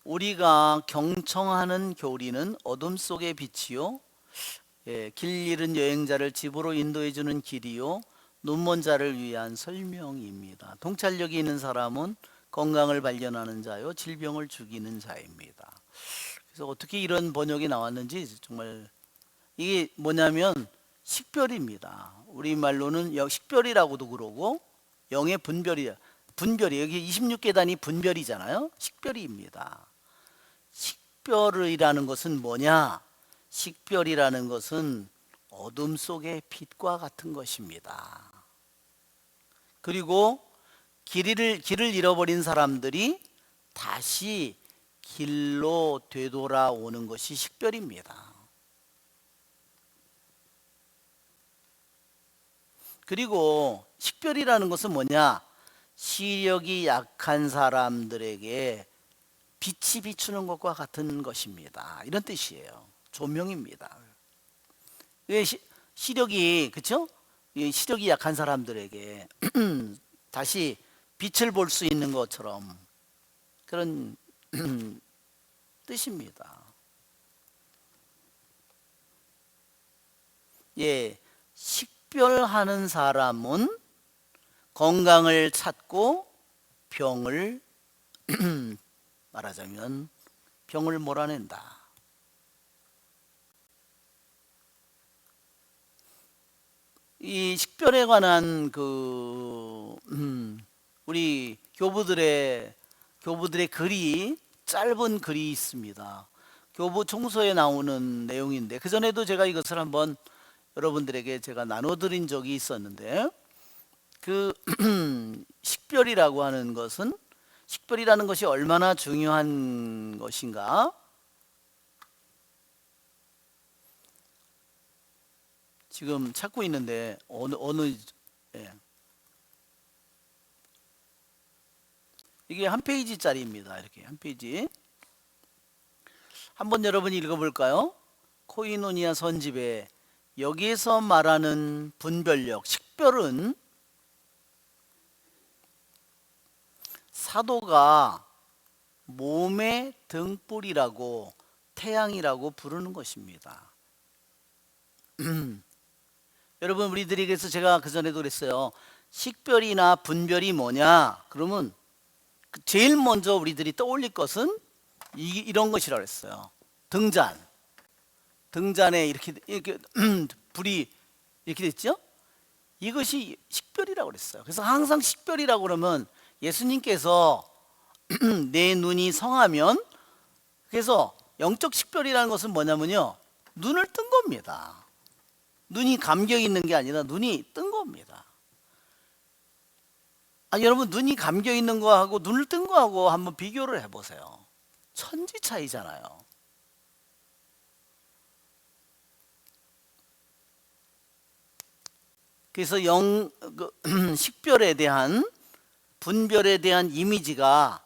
우리가 경청하는 교리는 어둠 속의 빛이요, 길 잃은 여행자를 집으로 인도해 주는 길이요, 눈먼 자를 위한 설명입니다. 통찰력이 있는 사람은 건강을 발견하는 자요, 질병을 죽이는 자입니다. 그래서 어떻게 이런 번역이 나왔는지 정말, 이게 뭐냐면 식별입니다. 우리말로는 식별이라고도 그러고, 영의 분별이 여기 26계단이 분별이잖아요. 식별입니다. 식별이라는 것은 뭐냐? 식별이라는 것은 어둠 속의 빛과 같은 것입니다. 그리고 길을 잃어버린 사람들이 다시 길로 되돌아오는 것이 식별입니다. 그리고 식별이라는 것은 뭐냐? 시력이 약한 사람들에게 빛이 비추는 것과 같은 것입니다. 이런 뜻이에요. 조명입니다. 시력이, 그쵸? 시력이 약한 사람들에게 다시 빛을 볼 수 있는 것처럼 그런 뜻입니다. 예, 식별하는 사람은 건강을 찾고 병을 말하자면 병을 몰아낸다. 이 식별에 관한 우리 교부들의 글이, 짧은 글이 있습니다. 교부 총서에 나오는 내용인데, 그 전에도 제가 이것을 한번 여러분들에게 제가 나눠드린 적이 있었는데, 그 식별이라고 하는 것은, 식별이라는 것이 얼마나 중요한 것인가? 지금 찾고 있는데 예. 이게 한 페이지짜리입니다. 이렇게 한 페이지. 한번 여러분이 읽어볼까요? 코이노니아 선집에 여기에서 말하는 분별력, 식별은 사도가 몸의 등불이라고, 태양이라고 부르는 것입니다. 여러분, 우리들에게서 제가 그전에도 그랬어요. 식별이나 분별이 뭐냐? 그러면 제일 먼저 우리들이 떠올릴 것은 이런 것이라고 했어요. 등잔에 이렇게 불이 이렇게 됐죠? 이것이 식별이라고 그랬어요. 그래서 항상 식별이라고 그러면 예수님께서 내 눈이 성하면, 그래서 영적 식별이라는 것은 뭐냐면요, 눈을 뜬 겁니다. 눈이 감겨 있는 게 아니라 눈이 뜬 겁니다. 여러분, 눈이 감겨 있는 거하고 눈을 뜬 거하고 한번 비교를 해보세요. 천지 차이잖아요. 그래서 식별에 대한, 분별에 대한 이미지가,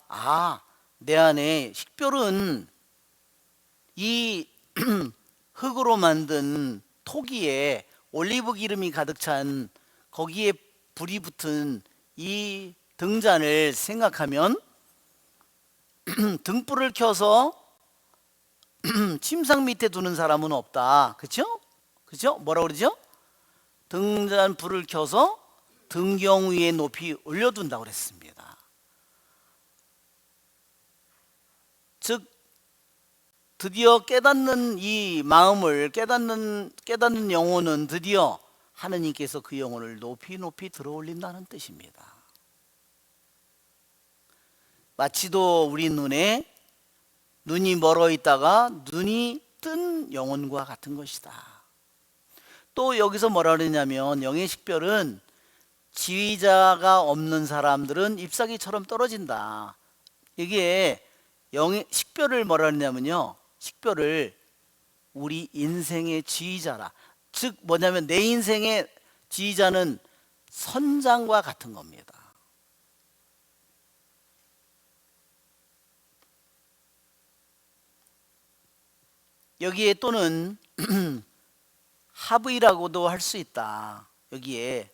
내 안에 식별은 이 흙으로 만든 토기에 올리브 기름이 가득 찬, 거기에 불이 붙은 이 등잔을 생각하면 등불을 켜서 침상 밑에 두는 사람은 없다. 그렇죠? 그렇죠? 뭐라고 그러죠? 등잔 불을 켜서 등경 위에 높이 올려둔다고 그랬습니다. 즉 드디어 깨닫는 이 마음을, 깨닫는 영혼은 드디어 하느님께서 그 영혼을 높이 들어 올린다는 뜻입니다. 마치도 우리 눈이 멀어 있다가 눈이 뜬 영혼과 같은 것이다. 또 여기서 뭐라 그러냐면, 영의 식별은 지휘자가 없는 사람들은 잎사귀처럼 떨어진다. 이게 영의 식별을 뭐라 그러냐면요, 식별을 우리 인생의 지휘자라. 즉 뭐냐면 내 인생의 지휘자는 선장과 같은 겁니다. 여기에 또는 하브이라고도 할 수 있다. 여기에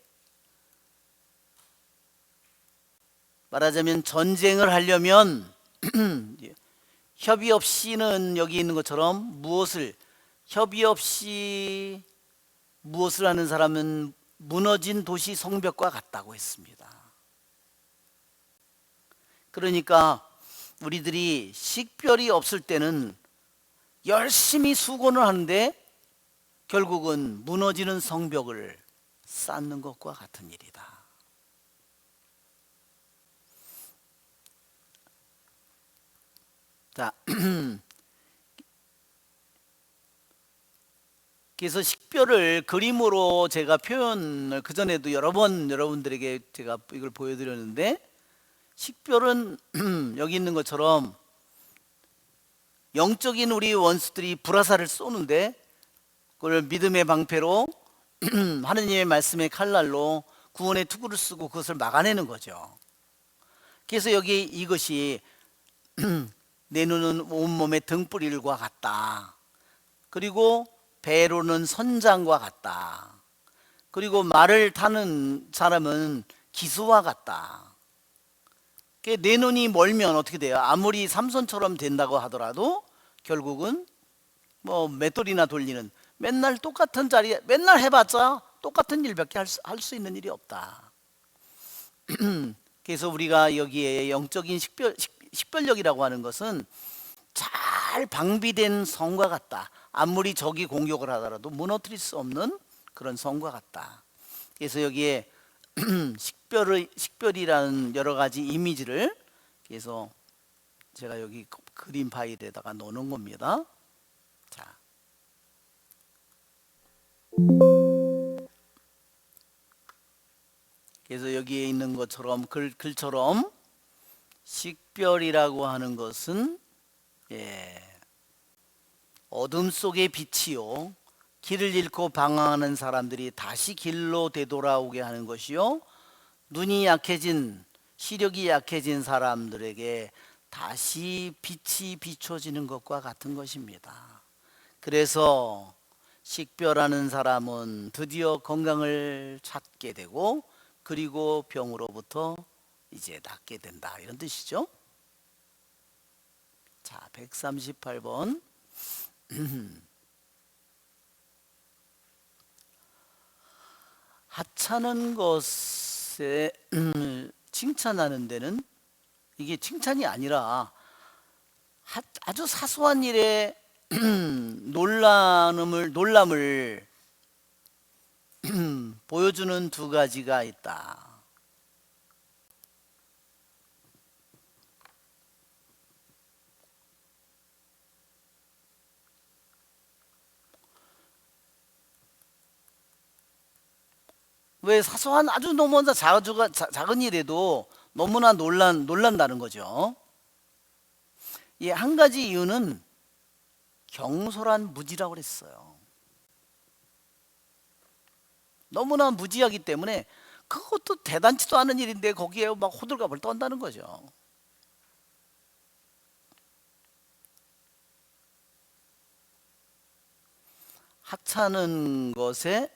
말하자면 전쟁을 하려면 협의 없이는 여기 있는 것처럼 협의 없이 무엇을 하는 사람은 무너진 도시 성벽과 같다고 했습니다. 그러니까 우리들이 식별이 없을 때는 열심히 수고는 하는데 결국은 무너지는 성벽을 쌓는 것과 같은 일이다. 자, 그래서 식별을 그림으로 제가 표현을 그전에도 여러 번 여러분들에게 제가 이걸 보여드렸는데, 식별은 여기 있는 것처럼 영적인 우리 원수들이 불화살을 쏘는데 그걸 믿음의 방패로 하느님의 말씀의 칼날로 구원의 투구를 쓰고 그것을 막아내는 거죠. 그래서 여기 이것이 내 눈은 온몸의 등불일과 같다. 그리고 배로는 선장과 같다. 그리고 말을 타는 사람은 기수와 같다. 내 눈이 멀면 어떻게 돼요? 아무리 삼손처럼 된다고 하더라도 결국은 뭐 맷돌이나 돌리는 맨날 똑같은 자리에 맨날 해봤자 똑같은 일밖에 할 수 있는 일이 없다. 그래서 우리가 여기에 영적인 식별력이라고 하는 것은 잘 방비된 성과 같다. 아무리 적이 공격을 하더라도 무너뜨릴 수 없는 그런 성과 같다. 그래서 여기에 식별이라는 여러 가지 이미지를 그래서 제가 여기 그림 파일에다가 넣는 겁니다. 자, 그래서 여기에 있는 것처럼 글처럼 식별이라고 하는 것은 어둠 속의 빛이요, 길을 잃고 방황하는 사람들이 다시 길로 되돌아오게 하는 것이요, 눈이 약해진 시력이 약해진 사람들에게 다시 빛이 비춰지는 것과 같은 것입니다. 그래서 식별하는 사람은 드디어 건강을 찾게 되고 그리고 병으로부터 이제 낫게 된다, 이런 뜻이죠. 자, 138번. 하찮은 것에 칭찬하는 데는 이게 칭찬이 아니라 아주 사소한 일에 놀람을 보여주는 두 가지가 있다. 왜 사소한 아주 너무나 작은 일에도 너무나 놀란다는 거죠. 이 한 가지 이유는 경솔한 무지라고 그랬어요. 너무나 무지하기 때문에 그것도 대단치도 않은 일인데 거기에 막 호들갑을 떤다는 거죠. 하찮은 것에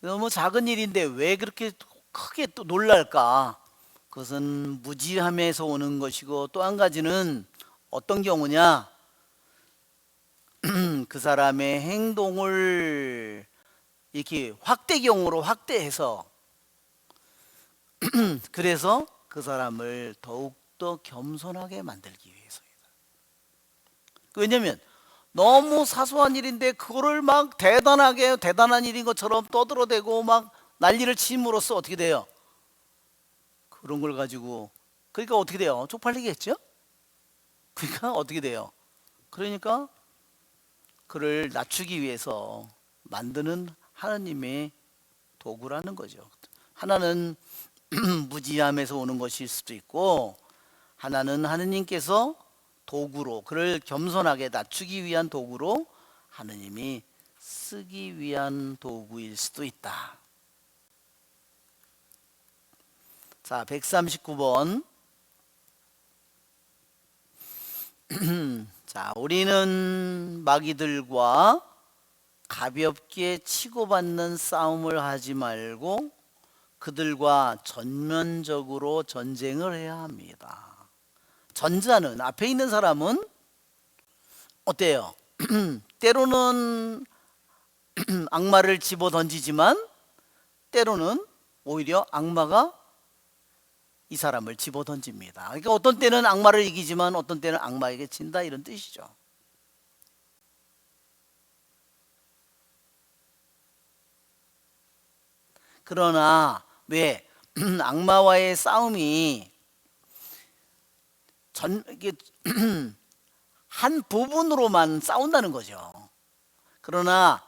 너무 작은 일인데 왜 그렇게 크게 또 놀랄까? 그것은 무지함에서 오는 것이고, 또 한 가지는 어떤 경우냐? 그 사람의 행동을 이렇게 확대경으로 확대해서 그래서 그 사람을 더욱더 겸손하게 만들기 위해서이다. 왜냐하면 너무 사소한 일인데 그거를 막 대단한 일인 것처럼 떠들어대고 막 난리를 침으로써 어떻게 돼요? 그런 걸 가지고 그러니까 어떻게 돼요? 쪽팔리겠죠? 그러니까 어떻게 돼요? 그러니까 그를 낮추기 위해서 만드는 하나님의 도구라는 거죠. 하나는 무지함에서 오는 것일 수도 있고, 하나는 하느님께서 도구로 그를 겸손하게 낮추기 위한 도구로 하느님이 쓰기 위한 도구일 수도 있다. 자, 139번. 자, 우리는 마귀들과 가볍게 치고받는 싸움을 하지 말고 그들과 전면적으로 전쟁을 해야 합니다. 전자는, 앞에 있는 사람은 어때요? 때로는 악마를 집어 던지지만 때로는 오히려 악마가 이 사람을 집어 던집니다. 그러니까 어떤 때는 악마를 이기지만 어떤 때는 악마에게 진다, 이런 뜻이죠. 그러나 왜 악마와의 싸움이 이게 한 부분으로만 싸운다는 거죠. 그러나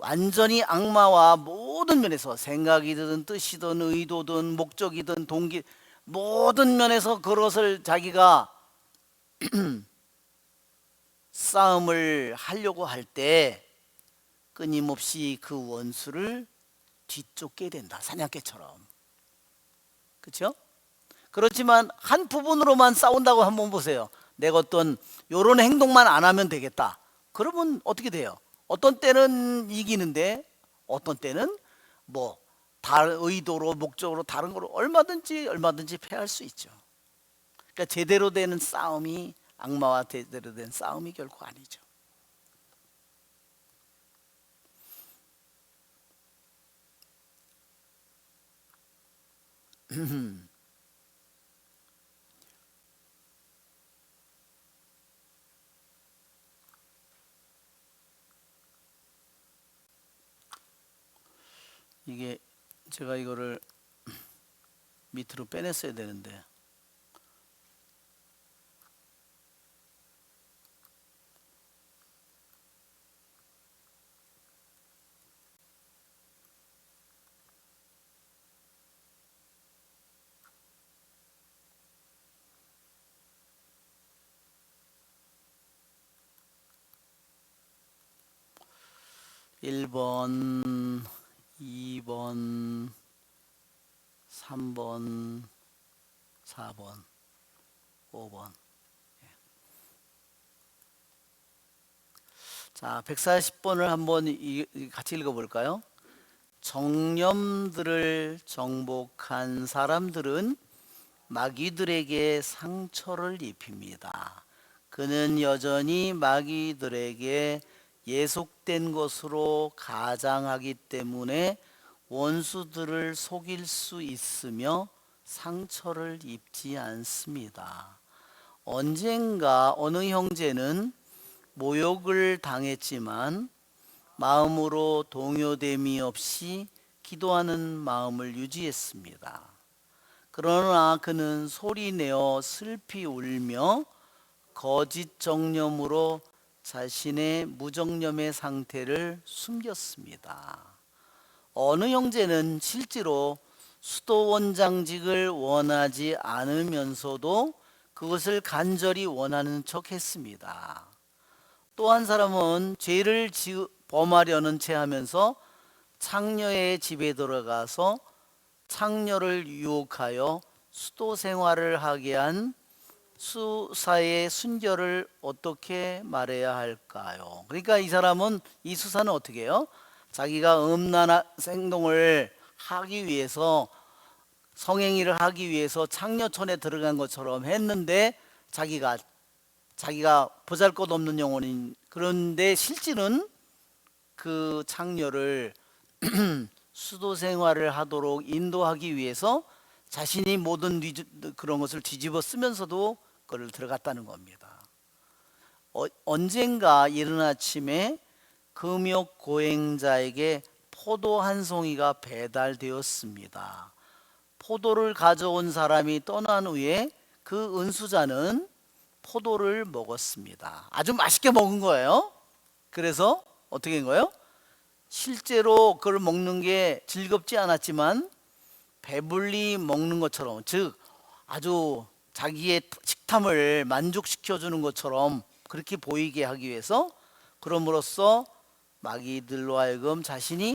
완전히 악마와 모든 면에서, 생각이든 뜻이든 의도든 목적이든 동기, 모든 면에서 그것을 자기가 싸움을 하려고 할 때 끊임없이 그 원수를 뒤쫓게 된다, 사냥개처럼. 그렇죠? 그렇지만 한 부분으로만 싸운다고 한번 보세요. 내가 어떤 요런 행동만 안 하면 되겠다, 그러면 어떻게 돼요? 어떤 때는 이기는데 어떤 때는 뭐 다른 의도로 목적으로 다른 거로 얼마든지 패할 수 있죠. 그러니까 제대로 되는 싸움이, 악마와 제대로 된 싸움이 결코 아니죠. 이게 제가 이거를 밑으로 빼냈어야 되는데, 일 번 2번 3번 4번 5번. 자, 140번을 한번 같이 읽어볼까요? 정념들을 정복한 사람들은 마귀들에게 상처를 입힙니다. 그는 여전히 마귀들에게 예속된 것으로 가장하기 때문에 원수들을 속일 수 있으며 상처를 입지 않습니다. 언젠가 어느 형제는 모욕을 당했지만 마음으로 동요됨이 없이 기도하는 마음을 유지했습니다. 그러나 그는 소리내어 슬피 울며 거짓 정념으로 자신의 무정념의 상태를 숨겼습니다. 어느 형제는 실제로 수도원장직을 원하지 않으면서도 그것을 간절히 원하는 척 했습니다. 또 한 사람은 죄를 범하려는 채 하면서 창녀의 집에 들어가서 창녀를 유혹하여 수도 생활을 하게 한 수사의 순결을 어떻게 말해야 할까요? 그러니까 이 사람은, 이 수사는 어떻게 해요? 자기가 음란한 행동을 하기 위해서, 성행위를 하기 위해서 창녀촌에 들어간 것처럼 했는데 자기가 보잘것없는 영혼인, 그런데 실질은 그 창녀를 수도 생활을 하도록 인도하기 위해서 자신이 모든 그런 것을 뒤집어 쓰면서도 그를 들어갔다는 겁니다. 언젠가 이른 아침에 금욕 고행자에게 포도 한 송이가 배달되었습니다. 포도를 가져온 사람이 떠난 후에 그 은수자는 포도를 먹었습니다. 아주 맛있게 먹은 거예요. 그래서 어떻게 된 거예요? 실제로 그걸 먹는 게 즐겁지 않았지만 배불리 먹는 것처럼, 즉 아주 자기의 식탐을 만족시켜 주는 것처럼 그렇게 보이게 하기 위해서, 그럼으로써 마귀들로 하여금 자신이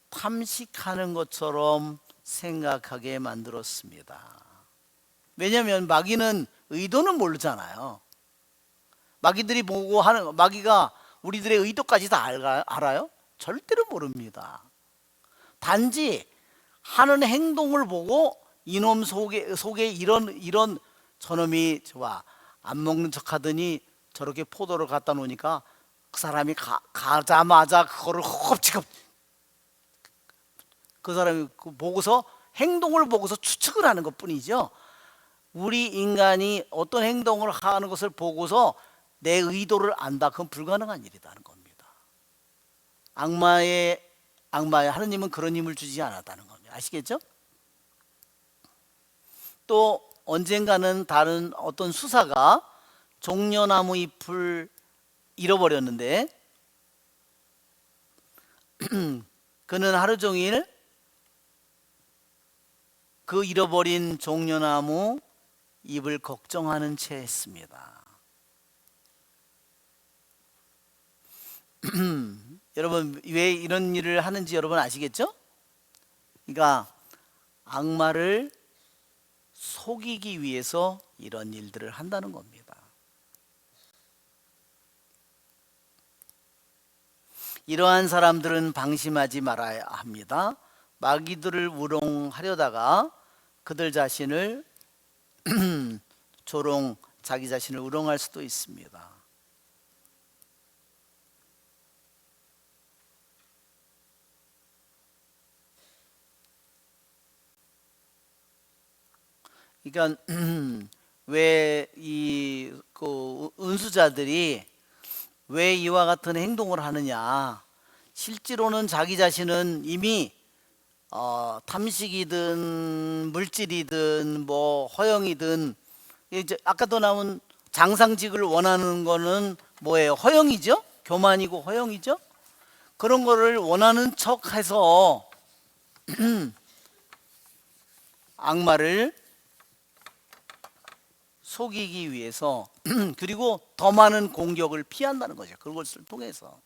탐식하는 것처럼 생각하게 만들었습니다. 왜냐하면 마귀는 의도는 모르잖아요. 마귀들이 보고 하는, 마귀가 우리들의 의도까지 다 알아요? 절대로 모릅니다. 단지 하는 행동을 보고 이놈 속에 이런 저놈이 좋아 안 먹는 척하더니 저렇게 포도를 갖다 놓으니까 그 사람이 가자마자 그거를 헛겁지겁 그 사람이 보고서 행동을 보고서 추측을 하는 것뿐이죠. 우리 인간이 어떤 행동을 하는 것을 보고서 내 의도를 안다, 그건 불가능한 일이라는 겁니다. 악마의 하느님은 그런 힘을 주지 않았다는 겁니다. 아시겠죠? 또 언젠가는 다른 어떤 수사가 종려나무 잎을 잃어버렸는데 그는 하루 종일 그 잃어버린 종려나무 잎을 걱정하는 채 했습니다. 여러분 왜 이런 일을 하는지 여러분 아시겠죠? 그러니까 악마를 속이기 위해서 이런 일들을 한다는 겁니다. 이러한 사람들은 방심하지 말아야 합니다. 마귀들을 우롱하려다가 그들 자신을 자기 자신을 우롱할 수도 있습니다. 그러니까 왜 그 은수자들이 왜 이와 같은 행동을 하느냐? 실제로는 자기 자신은 이미 탐식이든 물질이든 뭐 허영이든, 이제 아까도 나온 장상직을 원하는 거는 뭐예요? 허영이죠? 교만이고 허영이죠? 그런 거를 원하는 척해서 악마를 속이기 위해서 그리고 더 많은 공격을 피한다는 거죠. 그것을 통해서.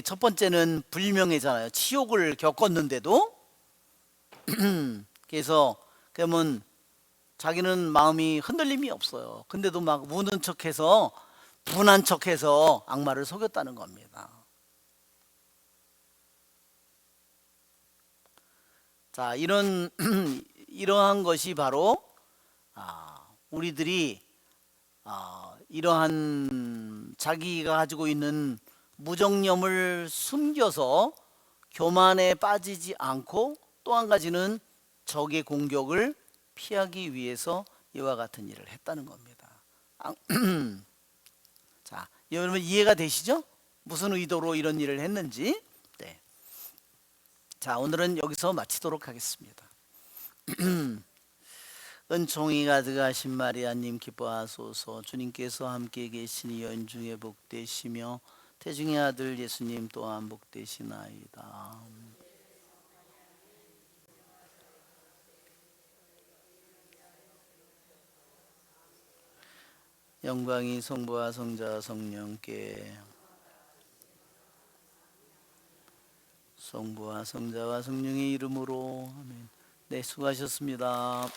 첫 번째는 불명예잖아요. 치욕을 겪었는데도 그래서 그러면 자기는 마음이 흔들림이 없어요. 근데도 막 우는 척해서 분한 척해서 악마를 속였다는 겁니다. 자, 이러한 것이 바로 우리들이 이러한 자기가 가지고 있는 무정념을 숨겨서 교만에 빠지지 않고, 또 한 가지는 적의 공격을 피하기 위해서 이와 같은 일을 했다는 겁니다. 자, 여러분 이해가 되시죠? 무슨 의도로 이런 일을 했는지. 네. 자, 오늘은 여기서 마치도록 하겠습니다. 은총이 가득하신 마리아님 기뻐하소서. 주님께서 함께 계시니 연중에 복되시며 태중의 아들 예수님 또한 복되시나이다. 영광이 성부와 성자와 성령께, 성부와 성자와 성령의 이름으로 아멘. 네, 수고하셨습니다.